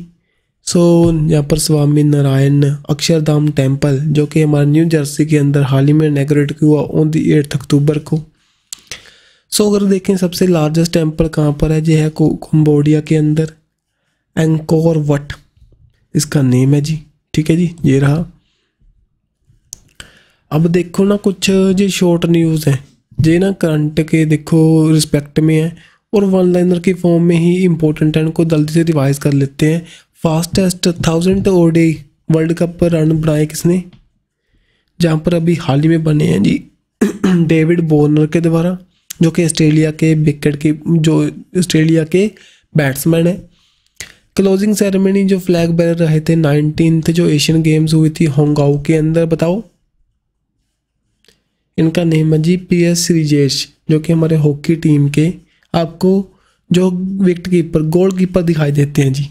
यहाँ पर स्वामी नारायण अक्षरधाम टेम्पल जो कि हमारे न्यू जर्सी के अंदर हाल ही में इनॉग्रेट हुआ ऑन दी 8 अक्टूबर को। अगर देखें सबसे लार्जेस्ट टेम्पल कहाँ पर है, ये है कंबोडिया के अंदर, एंकोर वट इसका नेम है जी। ठीक है जी, ये रहा। अब देखो ना कुछ जी शॉर्ट न्यूज़ है, ये ना करंट के देखो रिस्पेक्ट में है और वन लाइनर की फॉर्म में ही इंपॉर्टेंट है, उनको जल्दी से रिवाइज कर लेते हैं। फास्टेस्ट 1000 ODI वर्ल्ड कप पर रन बनाए किसने, जहाँ पर अभी हाल ही में बने हैं जी डेविड वॉर्नर के द्वारा, जो कि ऑस्ट्रेलिया के बैट्समैन है। क्लोजिंग सेरेमनी जो फ्लैग बेरर रहे थे 19th जो एशियन गेम्स हुई थी होंगकांग के अंदर, बताओ इनका नेम है जी PS श्रीजेश, जो कि हमारे हॉकी टीम के आपको जो विकेट कीपर गोलकीपर दिखाई देते हैं जी।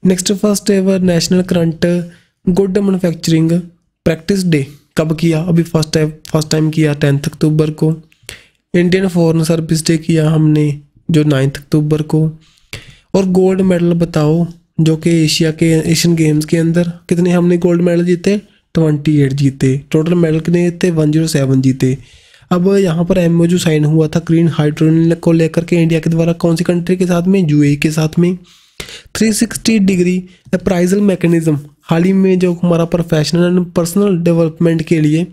Next first ever national current good manufacturing practice day कब किया? अभी फर्स्ट टाइम किया 10 अक्टूबर को। इंडियन फॉरेन सर्विस डे किया हमने जो 9 अक्टूबर को। और गोल्ड मेडल बताओ जो कि एशियन गेम्स के अंदर कितने हमने गोल्ड मेडल जीते? 28 जीते। टोटल मेडल कितने थे? 107 जीते। अब यहाँ पर MOU साइन हुआ था ग्रीन हाइड्रोजन को लेकर के इंडिया के द्वारा, कौन सी कंट्री के साथ में? UAE के साथ में। 360 डिग्री अप्राइजल मैकेनिज्म हाल ही में जो हमारा प्रोफेशनल एंड पर्सनल डेवलपमेंट के लिए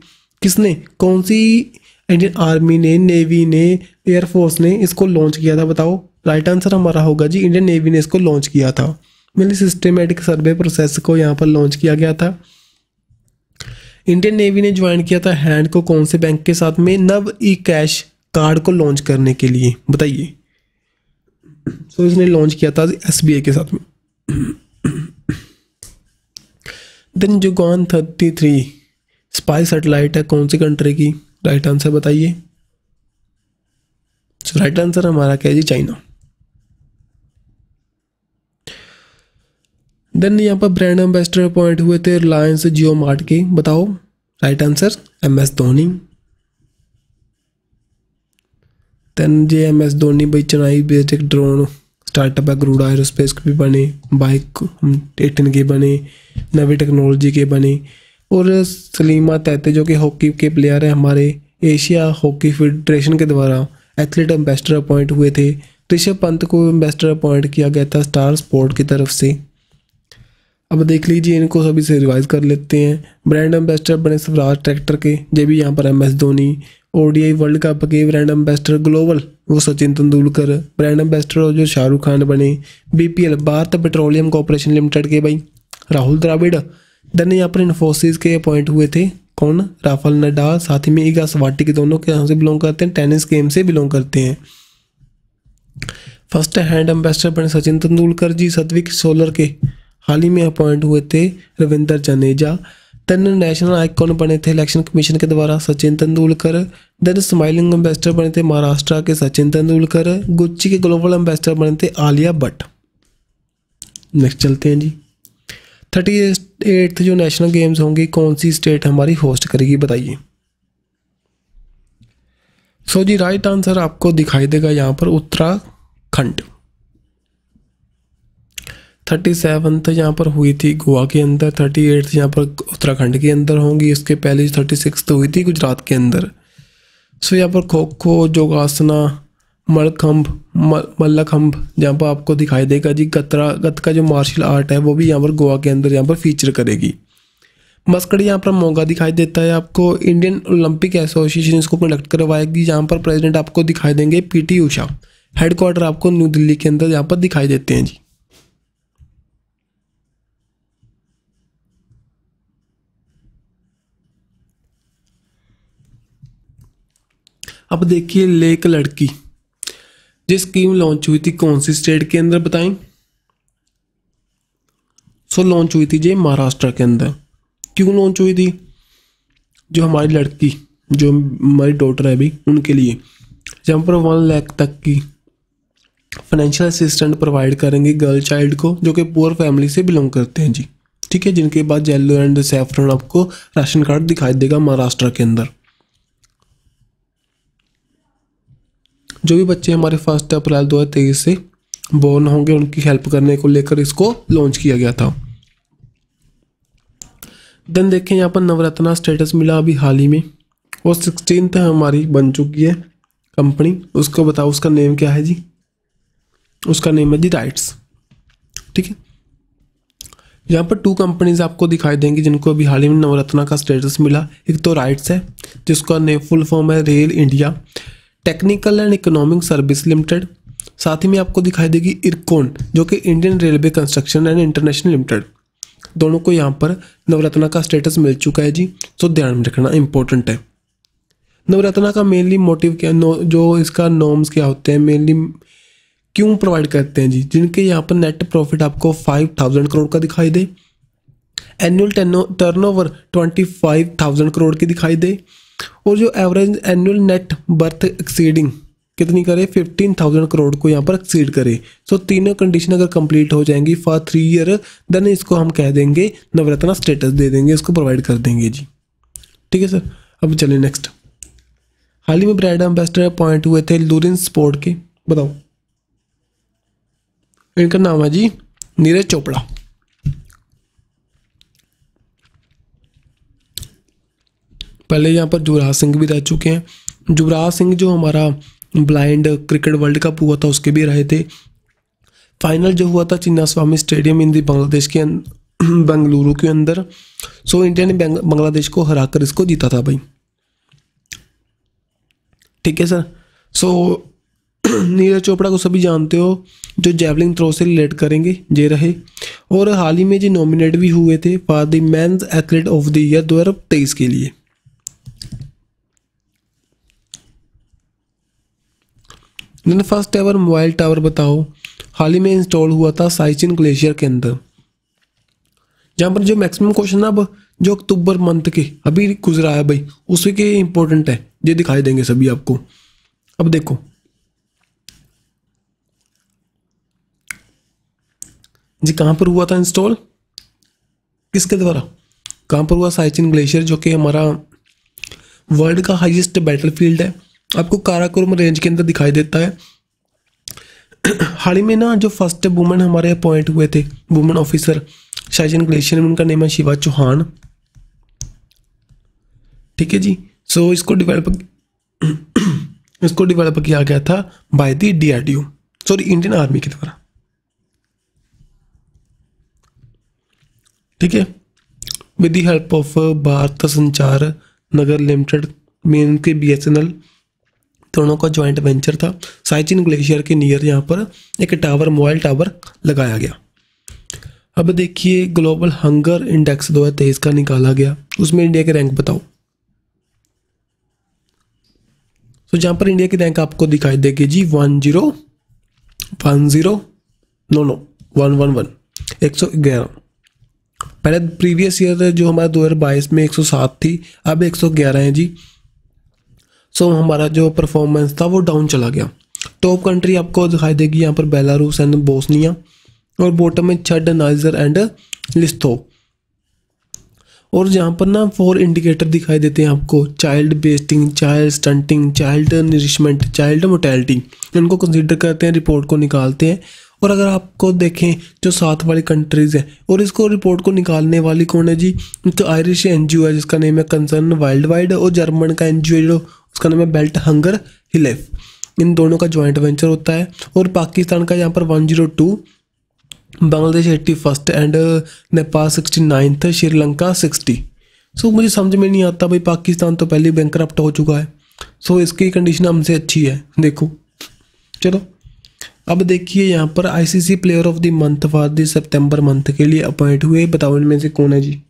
किसने, कौन सी इंडियन आर्मी ने, नेवी ने, एयरफोर्स ने इसको लॉन्च किया था, बताओ। राइट आंसर हमारा होगा जी इंडियन नेवी ने इसको लॉन्च किया था। मेनली सिस्टमेटिक सर्वे प्रोसेस को यहाँ पर लॉन्च किया गया था। इंडियन नेवी ने ज्वाइन किया था हैंड को कौन से बैंक के साथ में? नव ई-कैश कार्ड को लॉन्च करने के लिए, बताइए। इसने लॉन्च किया था SBI के साथ में। देन जुगान 33 स्पाई सैटेलाइट है कौन सी कंट्री की? राइट आंसर बताइए। राइट आंसर हमारा क्या है जी? चाइना। देन यहाँ पर ब्रांड एम्बेसडर अपॉइंट हुए थे रिलायंस जियो मार्ट के, बताओ। Right answer MS Dhoni. Then MS Dhoni भाई चेन्नई बेस्ड एक ड्रोन स्टार्टअप है गरुड़ा एरोस्पेस के भी बने, बाइक 18 के बने, नवी टेक्नोलॉजी के बने। और सलीमा तैते जो कि हॉकी के प्लेयर है हमारे, एशिया हॉकी फेडरेशन के द्वारा एथलीट एम्बेसडर अपॉइंट हुए थे। ऋषभ पंत को एम्बेसडर अपॉइंट किया गया था स्टार स्पोर्ट की तरफ से। अब देख लीजिए इनको सभी से रिवाइज कर लेते हैं। ब्रांड एम्बेसडर बने स्वराज ट्रैक्टर के, ये भी यहाँ पर MS Dhoni. ODI world cup के ब्रांड एम्बेसडर ग्लोबल वो सचिन तेंदुलकर। ब्रांड एम्बेसडर जो शाहरुख खान बने। BPL Bharat petroleum corporation limited के भाई राहुल द्रविड़। देन यहाँ पर इन्फोसिस के अपॉइंट हुए थे कौन? राफेल नडाल, साथ ही में ईगा स्वाटिक, दोनों के यहाँ से बिलोंग करते हैं, टेनिस गेम से बिलोंग करते हैं। फर्स्ट हैंड एम्बेसडर बने सचिन तेंदुलकर जी। सत्विक सोलर के हाल ही में अपॉइंट हुए थे Ravindra Jadeja. Then national icon बने थे इलेक्शन कमीशन के द्वारा Sachin Tendulkar. Then smiling ambassador बने थे महाराष्ट्र के सचिन तेंदुलकर। गुच्ची के ग्लोबल एम्बेसडर बने थे आलिया भट्ट। नेक्स्ट चलते हैं जी। 38th जो नेशनल गेम्स होंगी कौन सी स्टेट हमारी होस्ट करेगी, बताइए। जी राइट आंसर आपको दिखाई देगा यहाँ पर उत्तराखंड। 37th यहाँ पर हुई थी गोवा के अंदर, 38th यहाँ पर उत्तराखंड के अंदर होंगी। इसके पहले 36th हुई थी गुजरात के अंदर। यहाँ पर खो खो, योगासना, मल्लखंब जहाँ पर आपको दिखाई देगा जी। गतका जो मार्शल आर्ट है वो भी यहाँ पर गोवा के अंदर यहाँ पर फीचर करेगी। मस्कट यहाँ पर मोगा दिखाई देता है आपको। इंडियन ओलंपिक एसोसिएशन इसको कंडक्ट करवाएगी, जहाँ पर प्रेसिडेंट आपको दिखाई देंगे पीटी उषा। हेडक्वार्टर आपको न्यू दिल्ली के अंदर यहाँ पर दिखाई देते हैं जी। अब देखिए लेक लड़की, जिस स्कीम लॉन्च हुई थी कौन सी स्टेट के अंदर बताएं? लॉन्च हुई थी जी महाराष्ट्र के अंदर। क्यों लॉन्च हुई थी? जो हमारी लड़की, जो हमारी डॉटर है अभी, उनके लिए जहाँ पर 1 लाख तक की फाइनेंशियल असिस्टेंट प्रोवाइड करेंगे गर्ल चाइल्ड को, जो कि पुअर फैमिली से बिलोंग करते हैं जी। ठीक है, जिनके बाद येलो एंड सैफरन आपको राशन कार्ड दिखाई देगा महाराष्ट्र के अंदर। जो भी बच्चे हमारे 1 अप्रैल 2023 से बोर्न होंगे उनकी हेल्प करने को लेकर इसको लॉन्च किया गया था। देन देखें यहाँ पर नवरत्ना स्टेटस मिला अभी हाल ही में, और 16th हमारी बन चुकी है कंपनी। उसको बताओ उसका नेम क्या है जी? उसका नेम है दी राइट्स। ठीक है, यहाँ पर 2 कंपनीज आपको दिखाई देंगी जिनको अभी हाल ही में नवरत्ना का स्टेटस मिला। एक तो राइट्स है, जिसका नेम फुल फॉर्म है rail India technical and economic service limited. साथ ही में आपको दिखाई देगी इरकॉन, जो कि Indian railway construction and international limited. दोनों को यहाँ पर नवरत्ना का स्टेटस मिल चुका है जी, तो ध्यान में रखना इंपॉर्टेंट है। नवरत्ना का मेनली मोटिव क्या, जो इसका नॉर्म्स क्या होते हैं, मेनली क्यों प्रोवाइड करते हैं जी? जिनके यहाँ पर नेट प्रॉफिट आपको 5000 करोड़ का दिखाई दे, एनुअल टर्नओवर 25,000 करोड़ की दिखाई दे, और जो average annual net birth exceeding कितनी करे, 15,000 करोड़ को यहाँ पर एक्सीड करे। सो तीनों कंडीशन अगर कंप्लीट हो जाएंगी फॉर 3 ईयर, देन इसको हम कह देंगे नवरत्ना स्टेटस दे देंगे, इसको प्रोवाइड कर देंगे जी। ठीक है सर, अब चलिए नेक्स्ट। हाल ही में ब्रांड एम्बेसडर अपॉइंट हुए थे लूरिन स्पोर्ट के, बताओ इनका नाम है जी नीरज चोपड़ा। पहले यहाँ पर युवराज सिंह भी रह चुके हैं। युवराज सिंह जो हमारा ब्लाइंड क्रिकेट वर्ल्ड कप हुआ था उसके भी रहे थे। फाइनल जो हुआ था चिन्नास्वामी स्टेडियम इन दी बांग्लादेश के बेंगलुरु के अंदर। सो इंडिया ने बांग्लादेश को हराकर इसको जीता था भाई। ठीक है सर। सो नीरज चोपड़ा को सभी जानते हो, जो जेवलिंग थ्रो से रिलेट करेंगे ये रहे, और हाल ही में जो नॉमिनेट भी हुए थे for the men's athlete of the year 2023 के लिए। फर्स्ट एवर मोबाइल टावर बताओ हाल ही में इंस्टॉल हुआ था साइचिन ग्लेशियर के अंदर। जहाँ पर जो मैक्सिमम क्वेश्चन अब जो अक्टूबर मंथ के अभी गुजरा है भाई, उसी के इंपॉर्टेंट है, ये दिखाई देंगे सभी आपको। अब देखो जी, कहाँ पर हुआ था इंस्टॉल, किसके द्वारा, कहाँ पर हुआ? साइचिन ग्लेशियर, जो कि हमारा वर्ल्ड का हाईएस्ट बैटलफील्ड है, आपको काराकोरम रेंज के अंदर दिखाई देता है। हाल ही में ना जो फर्स्ट वुमेन हमारे अपॉइंट हुए थे, वुमेन ऑफिसर साइचिन ग्लेशियर में, उनका नेम है शिवा चौहान। ठीक है जी। सो इसको डेवलप किया गया था by the DRDO, sorry Indian army के द्वारा। ठीक है, with the help of Bharat संचार नगर लिमिटेड, मेन के BSNL, दोनों का जॉइंट वेंचर था। साइचिन ग्लेशियर के नियर यहाँ पर एक टावर, मोबाइल टावर लगाया गया। अब देखिए ग्लोबल हंगर इंडेक्स 2023 का निकाला गया, उसमें इंडिया के रैंक बताओ। तो जहाँ पर इंडिया की रैंक आपको दिखाई देगी जी 111 पहले प्रीवियस ईयर जो हमारा 2022 में 107 थी, अब 111 है जी। सो हमारा जो परफॉर्मेंस था वो डाउन चला गया। टॉप कंट्री आपको दिखाई देगी यहाँ पर बेलारूस एंड बोस्निया, और बॉटम में छड, नाइजर एंड लिस्थो। और जहाँ पर ना 4 इंडिकेटर दिखाई देते हैं आपको, child wasting, child stunting, child nourishment, child mortality, इनको कंसीडर करते हैं, रिपोर्ट को निकालते हैं। और अगर आपको देखें जो 7 वाली कंट्रीज़ हैं, और इसको रिपोर्ट को निकालने वाली कौन है जी, तो आयरिश NGO है जिसका नेम है कंसर्न वाइल्ड वाइड, और जर्मन का NGO जो उसका नाम है बेल्ट हंगर हिलेफ। इन दोनों का जॉइंट वेंचर होता है। और पाकिस्तान का यहाँ पर 102, बांग्लादेश 81 एंड नेपाल 69, श्रीलंका 60। सो मुझे समझ में नहीं आता भाई, पाकिस्तान तो पहले बैंकरप्ट हो चुका है, सो इसकी कंडीशन हमसे अच्छी है। देखो चलो अब देखिए यहाँ पर ICC player of the month for the September month के लिए अपॉइंट हुए, बताओ इनमें से कौन है जी।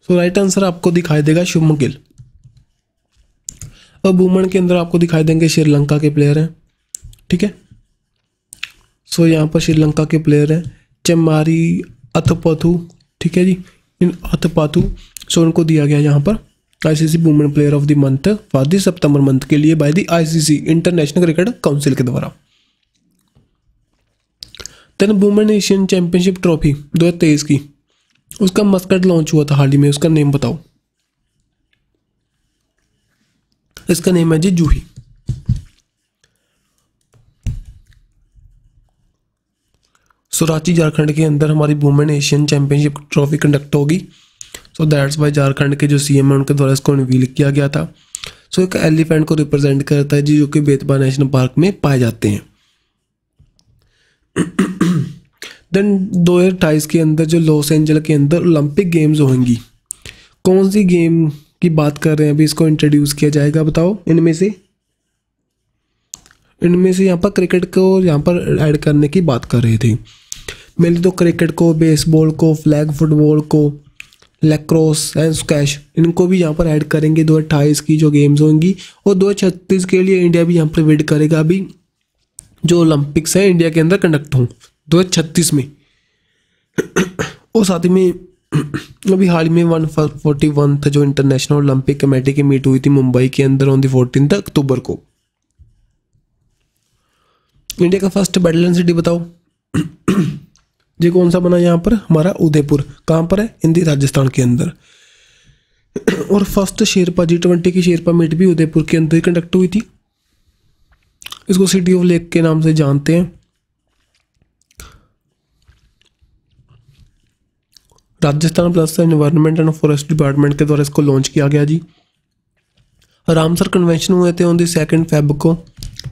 सो राइट आंसर आपको दिखाई देगा शुभमन गिल। अब वुमेन के अंदर आपको दिखाई देंगे श्रीलंका के प्लेयर हैं, ठीक है। सो यहाँ पर श्रीलंका के प्लेयर हैं चमारी अथपाथु, ठीक है जी, इन अथपाथु। सो उनको दिया गया यहाँ पर ICC women player of the month for the September month के लिए by the ICC international cricket council के द्वारा। Then women Asian championship trophy 2023 की, उसका मस्कट लॉन्च हुआ था हाल ही में, उसका नेम बताओ। इसका नेम है जी जूही। सो रांची झारखंड के अंदर हमारी women Asian championship trophy conduct होगी। सो दैट्स वाई झारखंड के जो सीएम है उनके द्वारा इसको रिवील किया गया था। सो एक एलिफेंट को रिप्रेजेंट करता है जी, जो कि बेतवा नेशनल पार्क में पाए जाते हैं। देन 2028 के अंदर जो लॉस एंजल्स के अंदर ओलंपिक गेम्स होंगी, कौन सी गेम की बात कर रहे हैं अभी, इसको इंट्रोड्यूस किया जाएगा, बताओ इनमें से यहाँ पर क्रिकेट को यहाँ पर ऐड करने की बात कर रहे थे। मेनली तो क्रिकेट को, बेसबॉल को, फ्लैग फुटबॉल को, लैक्रोस एंड स्क्वैश, इनको भी यहाँ पर ऐड करेंगे 2028 की जो गेम्स होंगी। और 2036 के लिए इंडिया भी यहाँ पर वेट करेगा अभी जो ओलंपिक्स है इंडिया के अंदर कंडक्ट हों 2036 में। और साथ ही में अभी हाल में 141 जो इंटरनेशनल ओलंपिक कमेटी की मीट हुई थी मुंबई के अंदर ऑन दी 14 अक्टूबर को। इंडिया का फर्स्ट बैटलैंड सिटी बताओ जी, कौन सा बना यहाँ पर, हमारा उदयपुर। कहाँ पर है, हिंदी राजस्थान के अंदर। और फर्स्ट शेरपा G20 की शेरपा मीट भी उदयपुर के अंदर ही कंडक्ट हुई थी। इसको सिटी ऑफ लेक के नाम से जानते हैं। Rajasthan plus environment and forest department के द्वारा इसको लॉन्च किया गया जी। रामसर कन्वेंशन हुए थे ऑन दी 2 फेब को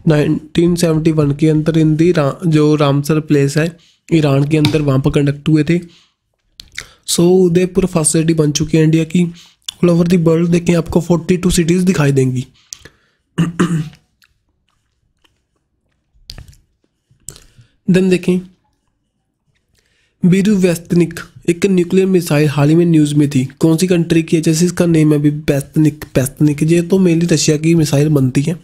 1971 के अंदर इन दी जो रामसर प्लेस है ईरान के अंदर, वहाँ पर कंडक्ट हुए थे। सो उदयपुर फर्स्ट सिटी बन चुकी है इंडिया की। ऑल ओवर दी वर्ल्ड देखें आपको 42 सिटीज़ दिखाई देंगी। देन देखें बीरू वेस्तनिक, एक न्यूक्लियर मिसाइल हाल ही में न्यूज़ में थी, कौन सी कंट्री की है, जैसे इसका नेम है अभी बेस्तनिक ये तो मेनली रशिया की मिसाइल बनती है।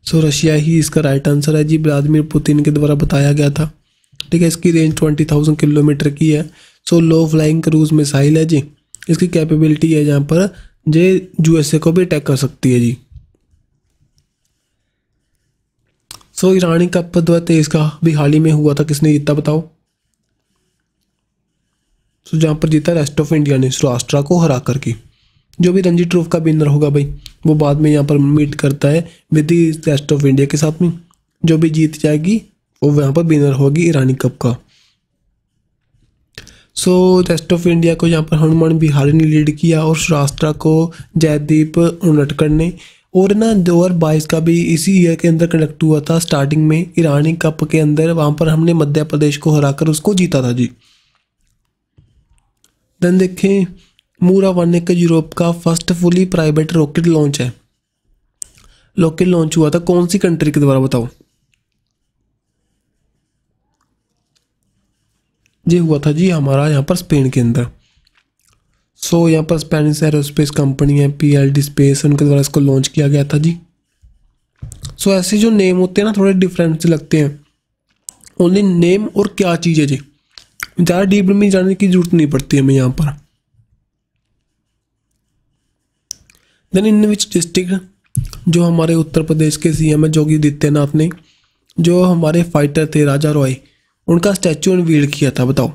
सो रशिया ही इसका राइट आंसर है जी, व्लादिमीर पुतिन के द्वारा बताया गया था, ठीक है। इसकी रेंज 20,000 किलोमीटर की है। सो लो फ्लाइंग क्रूज मिसाइल है जी, इसकी कैपेबिलिटी है जहाँ पर जे यूएसए को भी अटैक कर सकती है जी। सो ईरानी कप 2023 का भी हाल ही में हुआ था, किसने जीता बताओ। सो जहाँ पर जीता रेस्ट ऑफ इंडिया ने सौराष्ट्र को हरा करके। जो भी रणजी ट्रॉफी का विनर होगा भाई वो बाद में यहाँ पर मीट करता है विद रेस्ट ऑफ इंडिया के साथ में, जो भी जीत जाएगी वो यहाँ पर विनर होगी ईरानी कप का। सो रेस्ट ऑफ इंडिया को यहाँ पर हनुमान बिहारी ने लीड किया और सौराष्ट्र को जयदीप उनटकर ने। और ना 2022 का भी इसी ईयर के अंदर कंडक्ट हुआ था स्टार्टिंग में ईरानी कप के अंदर, वहाँ पर हमने मध्य प्रदेश को हराकर उसको जीता था जी। देन देखें मूरा 1 एक यूरोप का first fully private rocket launch है, रॉकेट लॉन्च हुआ था कौन सी कंट्री के द्वारा बताओ। ये हुआ था जी हमारा यहाँ पर स्पेन के अंदर। सो यहाँ पर स्पेनिश एरोस्पेस कंपनी है PLD स्पेस, उनके द्वारा इसको लॉन्च किया गया था जी। सो ऐसे जो नेम होते हैं ना थोड़े डिफरेंट से लगते हैं, ओनली नेम और क्या चीज़ है जी, ज़्यादा डीप में जाने की जरूरत नहीं पड़ती हमें यहाँ पर। देन इन विच डिस्ट्रिक्ट जो हमारे उत्तर प्रदेश के CM है योगी आदित्यनाथ ने जो हमारे फाइटर थे राजा रॉय उनका स्टैचू अनवील किया था बताओ।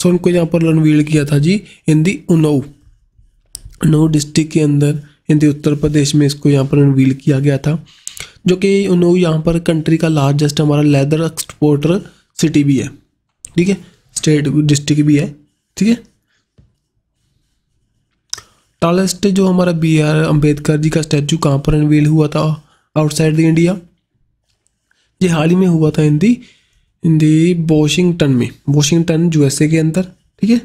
सो उनको यहाँ पर अनवील किया था जी इन दी उन्नाव डिस्ट्रिक्ट के अंदर इन दी उत्तर प्रदेश में, इसको यहाँ पर अनवील किया गया था। जो कि उन्नाव यहाँ पर कंट्री का लार्जेस्ट हमारा लेदर एक्सपोर्टर सिटी भी है, ठीक है, स्टेट डिस्ट्रिक्ट भी है, ठीक है। टॉलेस्ट जो हमारा BR अम्बेडकर जी का स्टैचू कहाँ पर अनवील हुआ था आउटसाइड द इंडिया? ये हाल ही में हुआ था इन दी वॉशिंगटन में, वॉशिंगटन USA के अंदर, ठीक है।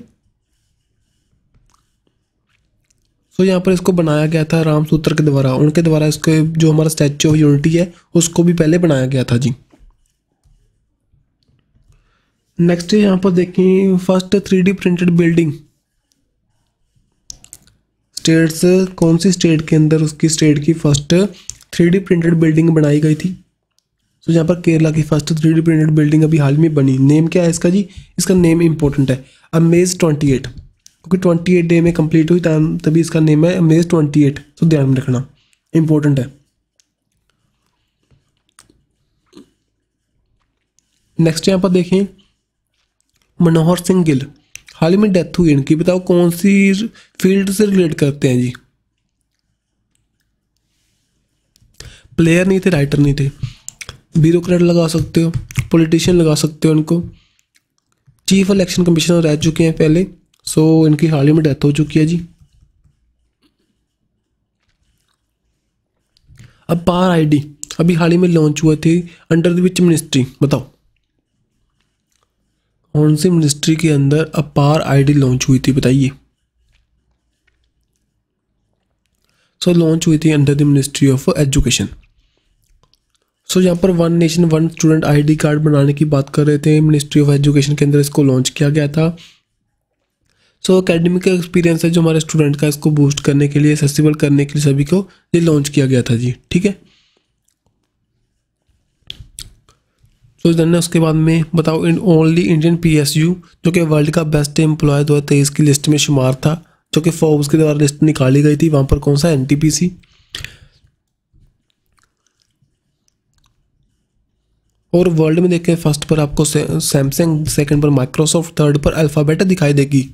सो यहाँ पर इसको बनाया गया था रामसूत्र के द्वारा, उनके द्वारा इसको जो हमारा स्टैचू ऑफ यूनिटी है उसको भी पहले बनाया गया था जी। नेक्स्ट यहाँ पर देखें first 3D printed building states, कौन सी स्टेट के अंदर उसकी स्टेट की फर्स्ट 3D प्रिंटेड बिल्डिंग बनाई गई थी? तो यहाँ पर केरला की फर्स्ट 3D प्रिंटेड बिल्डिंग अभी हाल में बनी। नेम क्या है इसका जी? इसका नेम इंपॉर्टेंट है, अमेज 28, क्योंकि 28 डे में कंप्लीट हुई तभी इसका नेम है अमेज 28, तो ध्यान में रखना, इंपॉर्टेंट है। नेक्स्ट यहाँ पर देखें मनोहर सिंह गिल, हाल ही में डेथ हुई इनकी, बताओ कौन सी फील्ड से रिलेट करते हैं जी? प्लेयर नहीं थे, राइटर नहीं थे, ब्यूरोक्रेट लगा सकते हो, पॉलिटिशियन लगा सकते हो इनको, चीफ इलेक्शन कमिश्नर रह चुके हैं पहले। सो इनकी हाल ही में डेथ हो चुकी है जी। अब पार ID अभी हाल ही में लॉन्च हुए थे, अंडर द विच मिनिस्ट्री? बताओ कौन सी मिनिस्ट्री के अंदर अपार ID लॉन्च हुई थी, बताइए। सो लॉन्च हुई थी under the ministry of education. So यहाँ पर one nation one student ID card बनाने की बात कर रहे थे, मिनिस्ट्री ऑफ एजुकेशन के अंदर इसको लॉन्च किया गया था। सो एकेडमिक एक्सपीरियंस है जो हमारे स्टूडेंट का, इसको बूस्ट करने के लिए, एक्सेसिबल करने के लिए सभी को ये लॉन्च किया गया था जी, ठीक है। सो देन उसके बाद में बताओ ओनली इंडियन PSU जो कि वर्ल्ड का बेस्ट एम्प्लॉय 2023 की लिस्ट में शुमार था, जो कि फोर्ब्स के द्वारा लिस्ट निकाली गई थी, वहाँ पर कौन सा? NTPC। और वर्ल्ड में देखें फर्स्ट पर आपको सैमसंग, सेकंड पर माइक्रोसॉफ्ट, थर्ड पर अल्फ़ाबेट दिखाई देगी।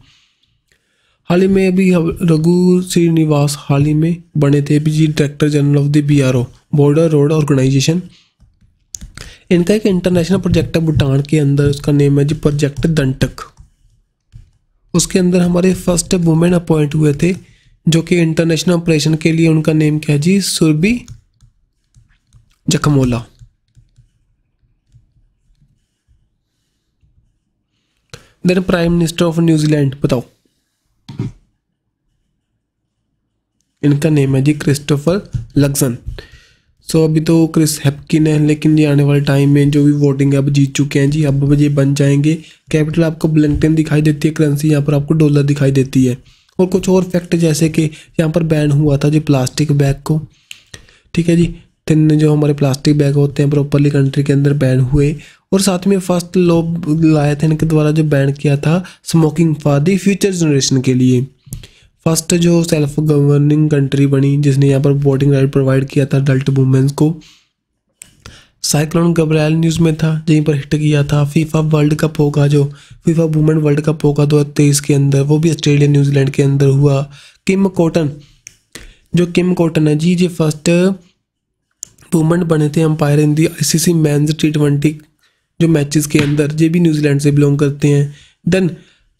हाल ही में अभी रघु श्रीनिवास हाल ही में बने थे जी director general of the BRO, border road organisation. इनका एक इंटरनेशनल प्रोजेक्ट है भूटान के अंदर, उसका नेम है जी प्रोजेक्ट दंटक। उसके अंदर हमारे फर्स्ट वुमेन अपॉइंट हुए थे जो कि इंटरनेशनल ऑपरेशन के लिए, उनका नेम क्या है जी? Surbhi Jakhmola. Then prime minister of New Zealand, बताओ इनका नेम है जी क्रिस्टोफर लक्सन। सो अभी तो क्रिस हैप्किन है, लेकिन ये आने वाले टाइम में जो भी वोटिंग है अब जीत चुके हैं जी, अब ये बन जाएंगे। कैपिटल आपको ब्लिंकटन दिखाई देती है, करेंसी यहाँ पर आपको डॉलर दिखाई देती है। और कुछ और फैक्ट जैसे कि यहाँ पर बैन हुआ था जी प्लास्टिक बैग को, ठीक है जी, थिन जो हमारे प्लास्टिक बैग होते हैं प्रॉपरली कंट्री के अंदर बैन हुए। और साथ में फर्स्ट लॉ लाए थे इनके द्वारा जो बैन किया था smoking for the future generation के लिए। फर्स्ट जो सेल्फ गवर्निंग कंट्री बनी जिसने यहाँ पर वोटिंग राइट प्रोवाइड किया था अडल्ट वुमेन्स को। साइक्लोन गब्रिएल न्यूज़ में था, यहीं पर हिट किया था। फीफा वर्ल्ड कप होगा, जो फीफा वुमेन वर्ल्ड कप होगा 2023 के अंदर, वो भी ऑस्ट्रेलिया न्यूजीलैंड के अंदर हुआ। किम कॉटन, जो किम कॉटन है जी, ये फर्स्ट वुमेन बने थे अंपायर इन दी ICC मेंस T20 जो मैचेस के अंदर, ये भी न्यूजीलैंड से बिलोंग करते हैं। देन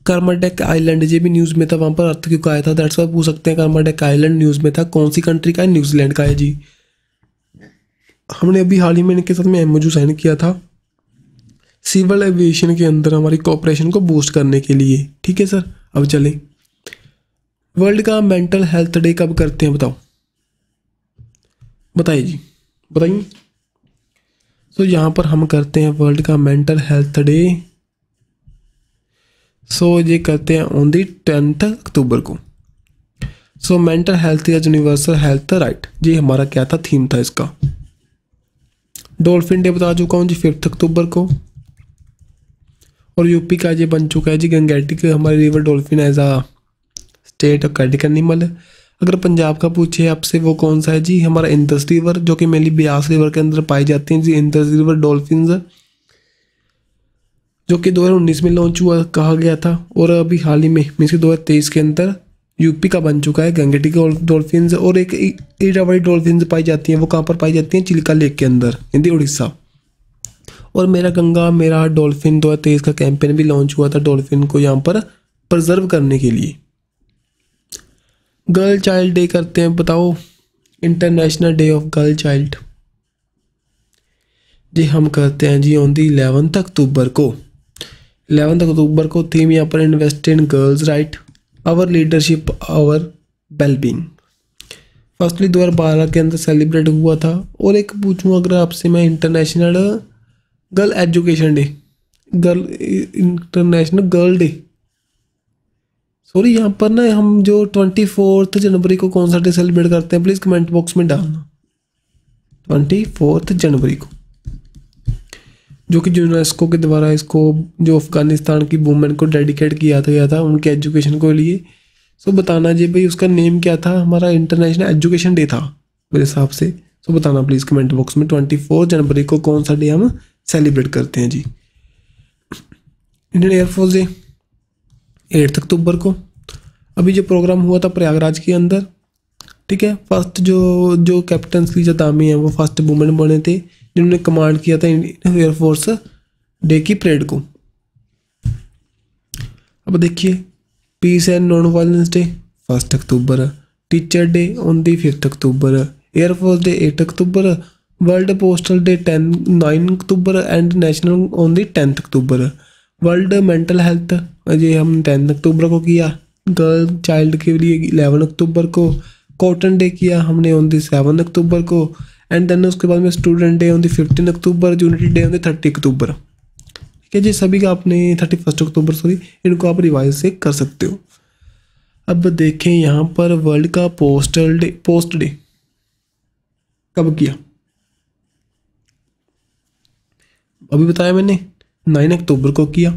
कर्माडेक आइलैंड, ये भी न्यूज़ में था, वहाँ पर अर्थक्वेक आया था, दैट्स वाई पूछ सकते हैं कर्माडेक आइलैंड न्यूज़ में था, कौन सी कंट्री का है? न्यूजीलैंड का है जी। हमने अभी हाल ही में इनके साथ में MOU साइन किया था सिविल एविएशन के अंदर हमारी कोऑपरेशन को बूस्ट करने के लिए, ठीक है सर। अब चलें, वर्ल्ड का मेंटल हेल्थ डे कब करते हैं, बताओ, बताइए जी, बताइए। तो यहाँ पर हम करते हैं वर्ल्ड का मेंटल हेल्थ डे, सो ये करते हैं ऑन दी 10 अक्टूबर को। So mental health is universal health right, ये हमारा क्या था, थीम था इसका। डॉल्फिन डे बता चुका हूँ जी 5 अक्टूबर को। और यूपी का ये बन चुका है जी गंगेटिक हमारी रिवर डॉल्फिन एज आ स्टेट aquatic एनिमल। अगर पंजाब का पूछे आपसे वो कौन सा है जी, हमारा इंदस रिवर, जो कि मेनली ब्यास रिवर के अंदर पाई जाती हैं जी इंदस रिवर डॉल्फिन, जो कि 2019 में लॉन्च हुआ कहा गया था। और अभी हाल ही में मीन्स 2023 के अंदर यूपी का बन चुका है गंगेटिक डॉल्फिन। और एक इरावदी डॉल्फिन पाई जाती हैं, वो कहाँ पर पाई जाती हैं? चिल्का लेक के अंदर इन दी उड़ीसा। और मेरा गंगा मेरा डॉल्फिन 2023 का कैंपेन भी लॉन्च हुआ था डॉल्फिन को यहाँ पर प्रिजर्व करने के लिए। गर्ल चाइल्ड डे करते हैं, बताओ international day of girl child जी हम करते हैं जी ऑन दी 11 अक्टूबर को। 11 अक्टूबर को थीम यहाँ पर invest in girls right, our leadership, our wellbeing. Firstly 2012 के अंदर सेलिब्रेट हुआ था। और एक पूछूँ अगर आपसे मैं, international girl education day, girl international girl day, sorry यहाँ पर ना हम जो 24 जनवरी को कौन सा डे सेलिब्रेट करते हैं प्लीज़ कमेंट बॉक्स में डालना। 24 जनवरी को, जो कि यूनेस्को के द्वारा इसको जो अफगानिस्तान की वुमेन को डेडिकेट किया गया था उनके एजुकेशन को लिए। सो बताना जी भाई उसका नेम क्या था, हमारा इंटरनेशनल एजुकेशन डे था मेरे हिसाब से। सो बताना प्लीज़ कमेंट बॉक्स में 24 जनवरी को कौन सा डे हम सेलिब्रेट करते हैं जी। इंडियन एयरफोर्स डे 8 अक्टूबर को। अभी जो प्रोग्राम हुआ था प्रयागराज के अंदर, ठीक है, फर्स्ट जो कैप्टन श्रीजा दामी हैं वो फर्स्ट वुमेन बने थे जिन्होंने कमांड किया था इंडियन एयरफोर्स डे की परेड को। अब देखिए peace and non violence day 1 October, teacher day on the 5 October, air force day 8 October, world postal day 9 October and national on the 10 October. World mental health ये हम 10 अक्टूबर को किया, गर्ल चाइल्ड के लिए 11 अक्टूबर को, कॉटन डे किया हमने ऑन दी 7 अक्टूबर को, एंड देन उसके बाद में student day on the 15 October, unity day on दी 30 अक्टूबर। ठीक है जी, सभी का आपने 31 अक्टूबर सॉरी इनको आप रिवाइज से कर सकते हो। अब देखें यहाँ पर वर्ल्ड का पोस्ट डे कब किया, अभी बताया मैंने 9 अक्टूबर को किया।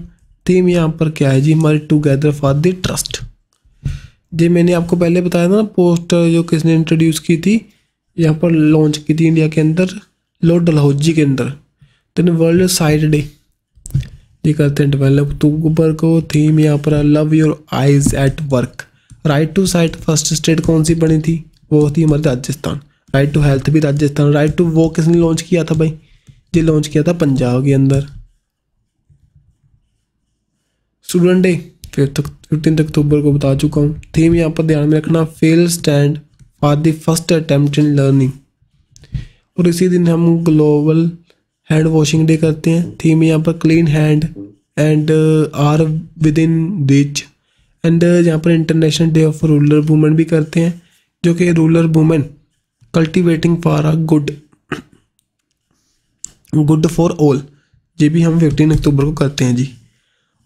थीम यहाँ पर क्या है जी, हमारे टुगेदर फॉर द ट्रस्ट। जी मैंने आपको पहले बताया था ना पोस्ट जो किसने इंट्रोड्यूस की थी, यहाँ पर लॉन्च की थी इंडिया के अंदर लॉर्ड डलहौजी के अंदर। देन वर्ल्ड साइट डे ये करते हैं 12 अक्टूबर को। थीम यहाँ पर love your eyes at work. Right to sight first state कौन सी बनी थी, वो थी हमारी राजस्थान। राइट टू हेल्थ भी राजस्थान। राइट टू वो किसने लॉन्च किया था भाई, ये लॉन्च किया था पंजाब के अंदर। स्टूडेंट डे 15 अक्टूबर को बता चुका हूँ। थीम यहाँ पर ध्यान में रखना fail stand for the first attempt in learning. और इसी दिन हम ग्लोबल हैंड वॉशिंग डे करते हैं। थीम यहाँ पर clean hand and are within reach. And यहाँ पर international day of rural women भी करते हैं, जो कि rural women cultivating for a good for all, ये भी हम 15 अक्टूबर को करते हैं जी।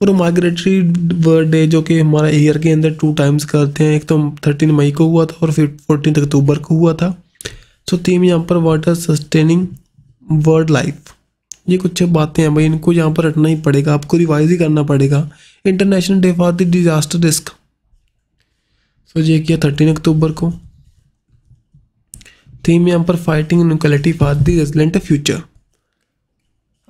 और माइग्रेटरी बर्ड डे जो कि हमारा ईयर के अंदर 2 टाइम्स करते हैं, एक तो 13 मई को हुआ था और फिर 14 अक्टूबर को हुआ था। सो थीम यहाँ पर वाटर सस्टेनिंग वर्ल्ड लाइफ। ये कुछ बातें हैं भाई, इनको यहाँ पर रटना ही पड़ेगा, आपको रिवाइज ही करना पड़ेगा। International day for the disaster risk, so ये किया 13 अक्टूबर को। थीम यहाँ पर fighting inequality for the resilient future.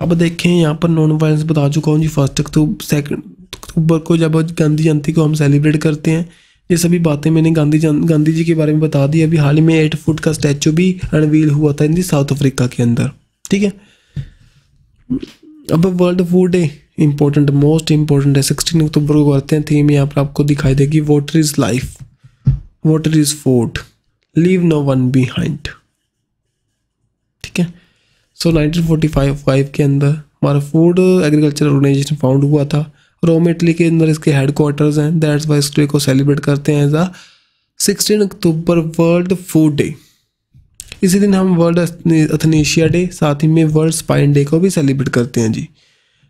अब देखें यहाँ पर नॉन वायलेंस बता चुका हूँ जी 1 अक्टूबर को जब गांधी जयंती को हम सेलिब्रेट करते हैं। ये सभी बातें मैंने गांधी जी के बारे में बता दी। अभी हाल ही में 8 फुट का स्टैचू भी अनवील हुआ था इन साउथ अफ्रीका के अंदर, ठीक है। अब world food day important, most important है, 16 अक्टूबर को करते हैं। थीम यहाँ पर आपको दिखाई देगी water is life, water is food, leave no one behind, ठीक है। सो 1945 के अंदर हमारा फूड एग्रीकल्चर ऑर्गेनाइजेशन फाउंड हुआ था। रोम इटली के अंदर इसके हेडक्वार्टर्स हैं। दैट्स वाई इस डे को सेलिब्रेट करते हैं एज आ 16 अक्टूबर वर्ल्ड फूड डे। इसी दिन हम वर्ल्ड एथनीशिया डे, साथ ही में वर्ल्ड स्पाइन डे को भी सेलिब्रेट करते हैं जी।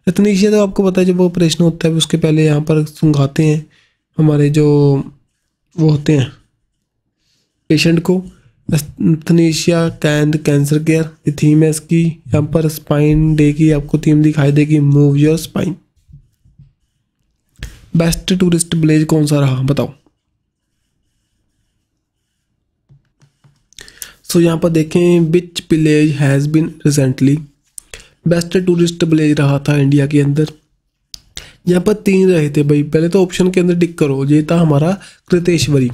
एथनीशिया तो आपको पता है जब ऑपरेशन होता है उसके पहले यहाँ पर सुंघाते हैं हमारे जो वो होते हैं पेशेंट को। एथनीशिया कैंसर केयर ये थीम है इसकी। यहाँ पर स्पाइन डे की आपको थीम दिखाई देगी move your spine. Best tourist village कौन सा रहा बताओ। सो यहाँ पर देखें which village has been recently best tourist village रहा था इंडिया के अंदर। यहाँ पर 3 रहे थे भाई, पहले तो ऑप्शन के अंदर टिक करो, ये था हमारा कृतेश्वरी।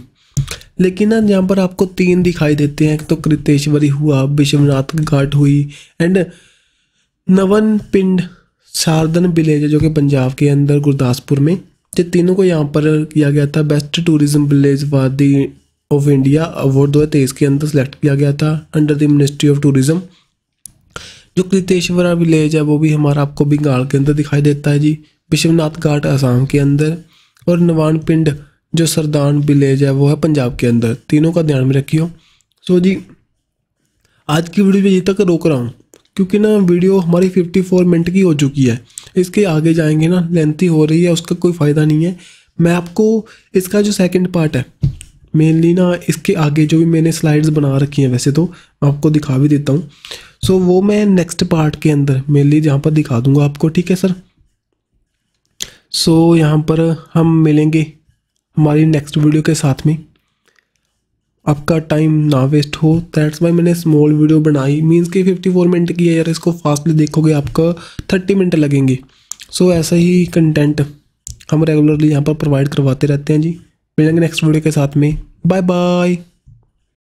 लेकिन ना यहाँ पर आपको 3 दिखाई देते हैं, तो कृतेश्वरी हुआ, विश्वनाथ घाट हुई एंड नवन पिंड शारदन विलेज जो कि पंजाब के अंदर गुरदासपुर में। ये तीनों को यहाँ पर किया गया था best tourism village for the of India award 2023 के अंदर सेलेक्ट किया गया था under the ministry of tourism. जो कृतेश्वरा विलेज है वो भी हमारा आपको बंगाल के अंदर दिखाई देता है जी, विश्वनाथ घाट असम के अंदर, और नवान पिंड जो सरदान विलेज है वो है पंजाब के अंदर। तीनों का ध्यान में रखियो। सो जी आज की वीडियो में यहीं तक रोक रहा हूँ क्योंकि ना वीडियो हमारी 54 मिनट की हो चुकी है। इसके आगे जाएंगे ना लेंथी हो रही है, उसका कोई फ़ायदा नहीं है। मैं आपको इसका जो सेकंड पार्ट है मेनली ना इसके आगे जो भी मैंने स्लाइड्स बना रखी हैं वैसे तो मैं आपको दिखा भी देता हूँ। सो वो मैं नेक्स्ट पार्ट के अंदर मेनली जहाँ पर दिखा दूँगा आपको, ठीक है सर। सो यहाँ पर हम मिलेंगे हमारी नेक्स्ट वीडियो के साथ में। आपका टाइम ना वेस्ट हो, दैट्स वाई मैंने स्मॉल वीडियो बनाई। मीन्स कि 54 मिनट की है यार, इसको फास्टली देखोगे आपका 30 मिनट लगेंगे। सो ऐसा ही कंटेंट हम रेगुलरली यहाँ पर प्रोवाइड करवाते रहते हैं जी। मिलेंगे नेक्स्ट वीडियो के साथ में। Bye bye.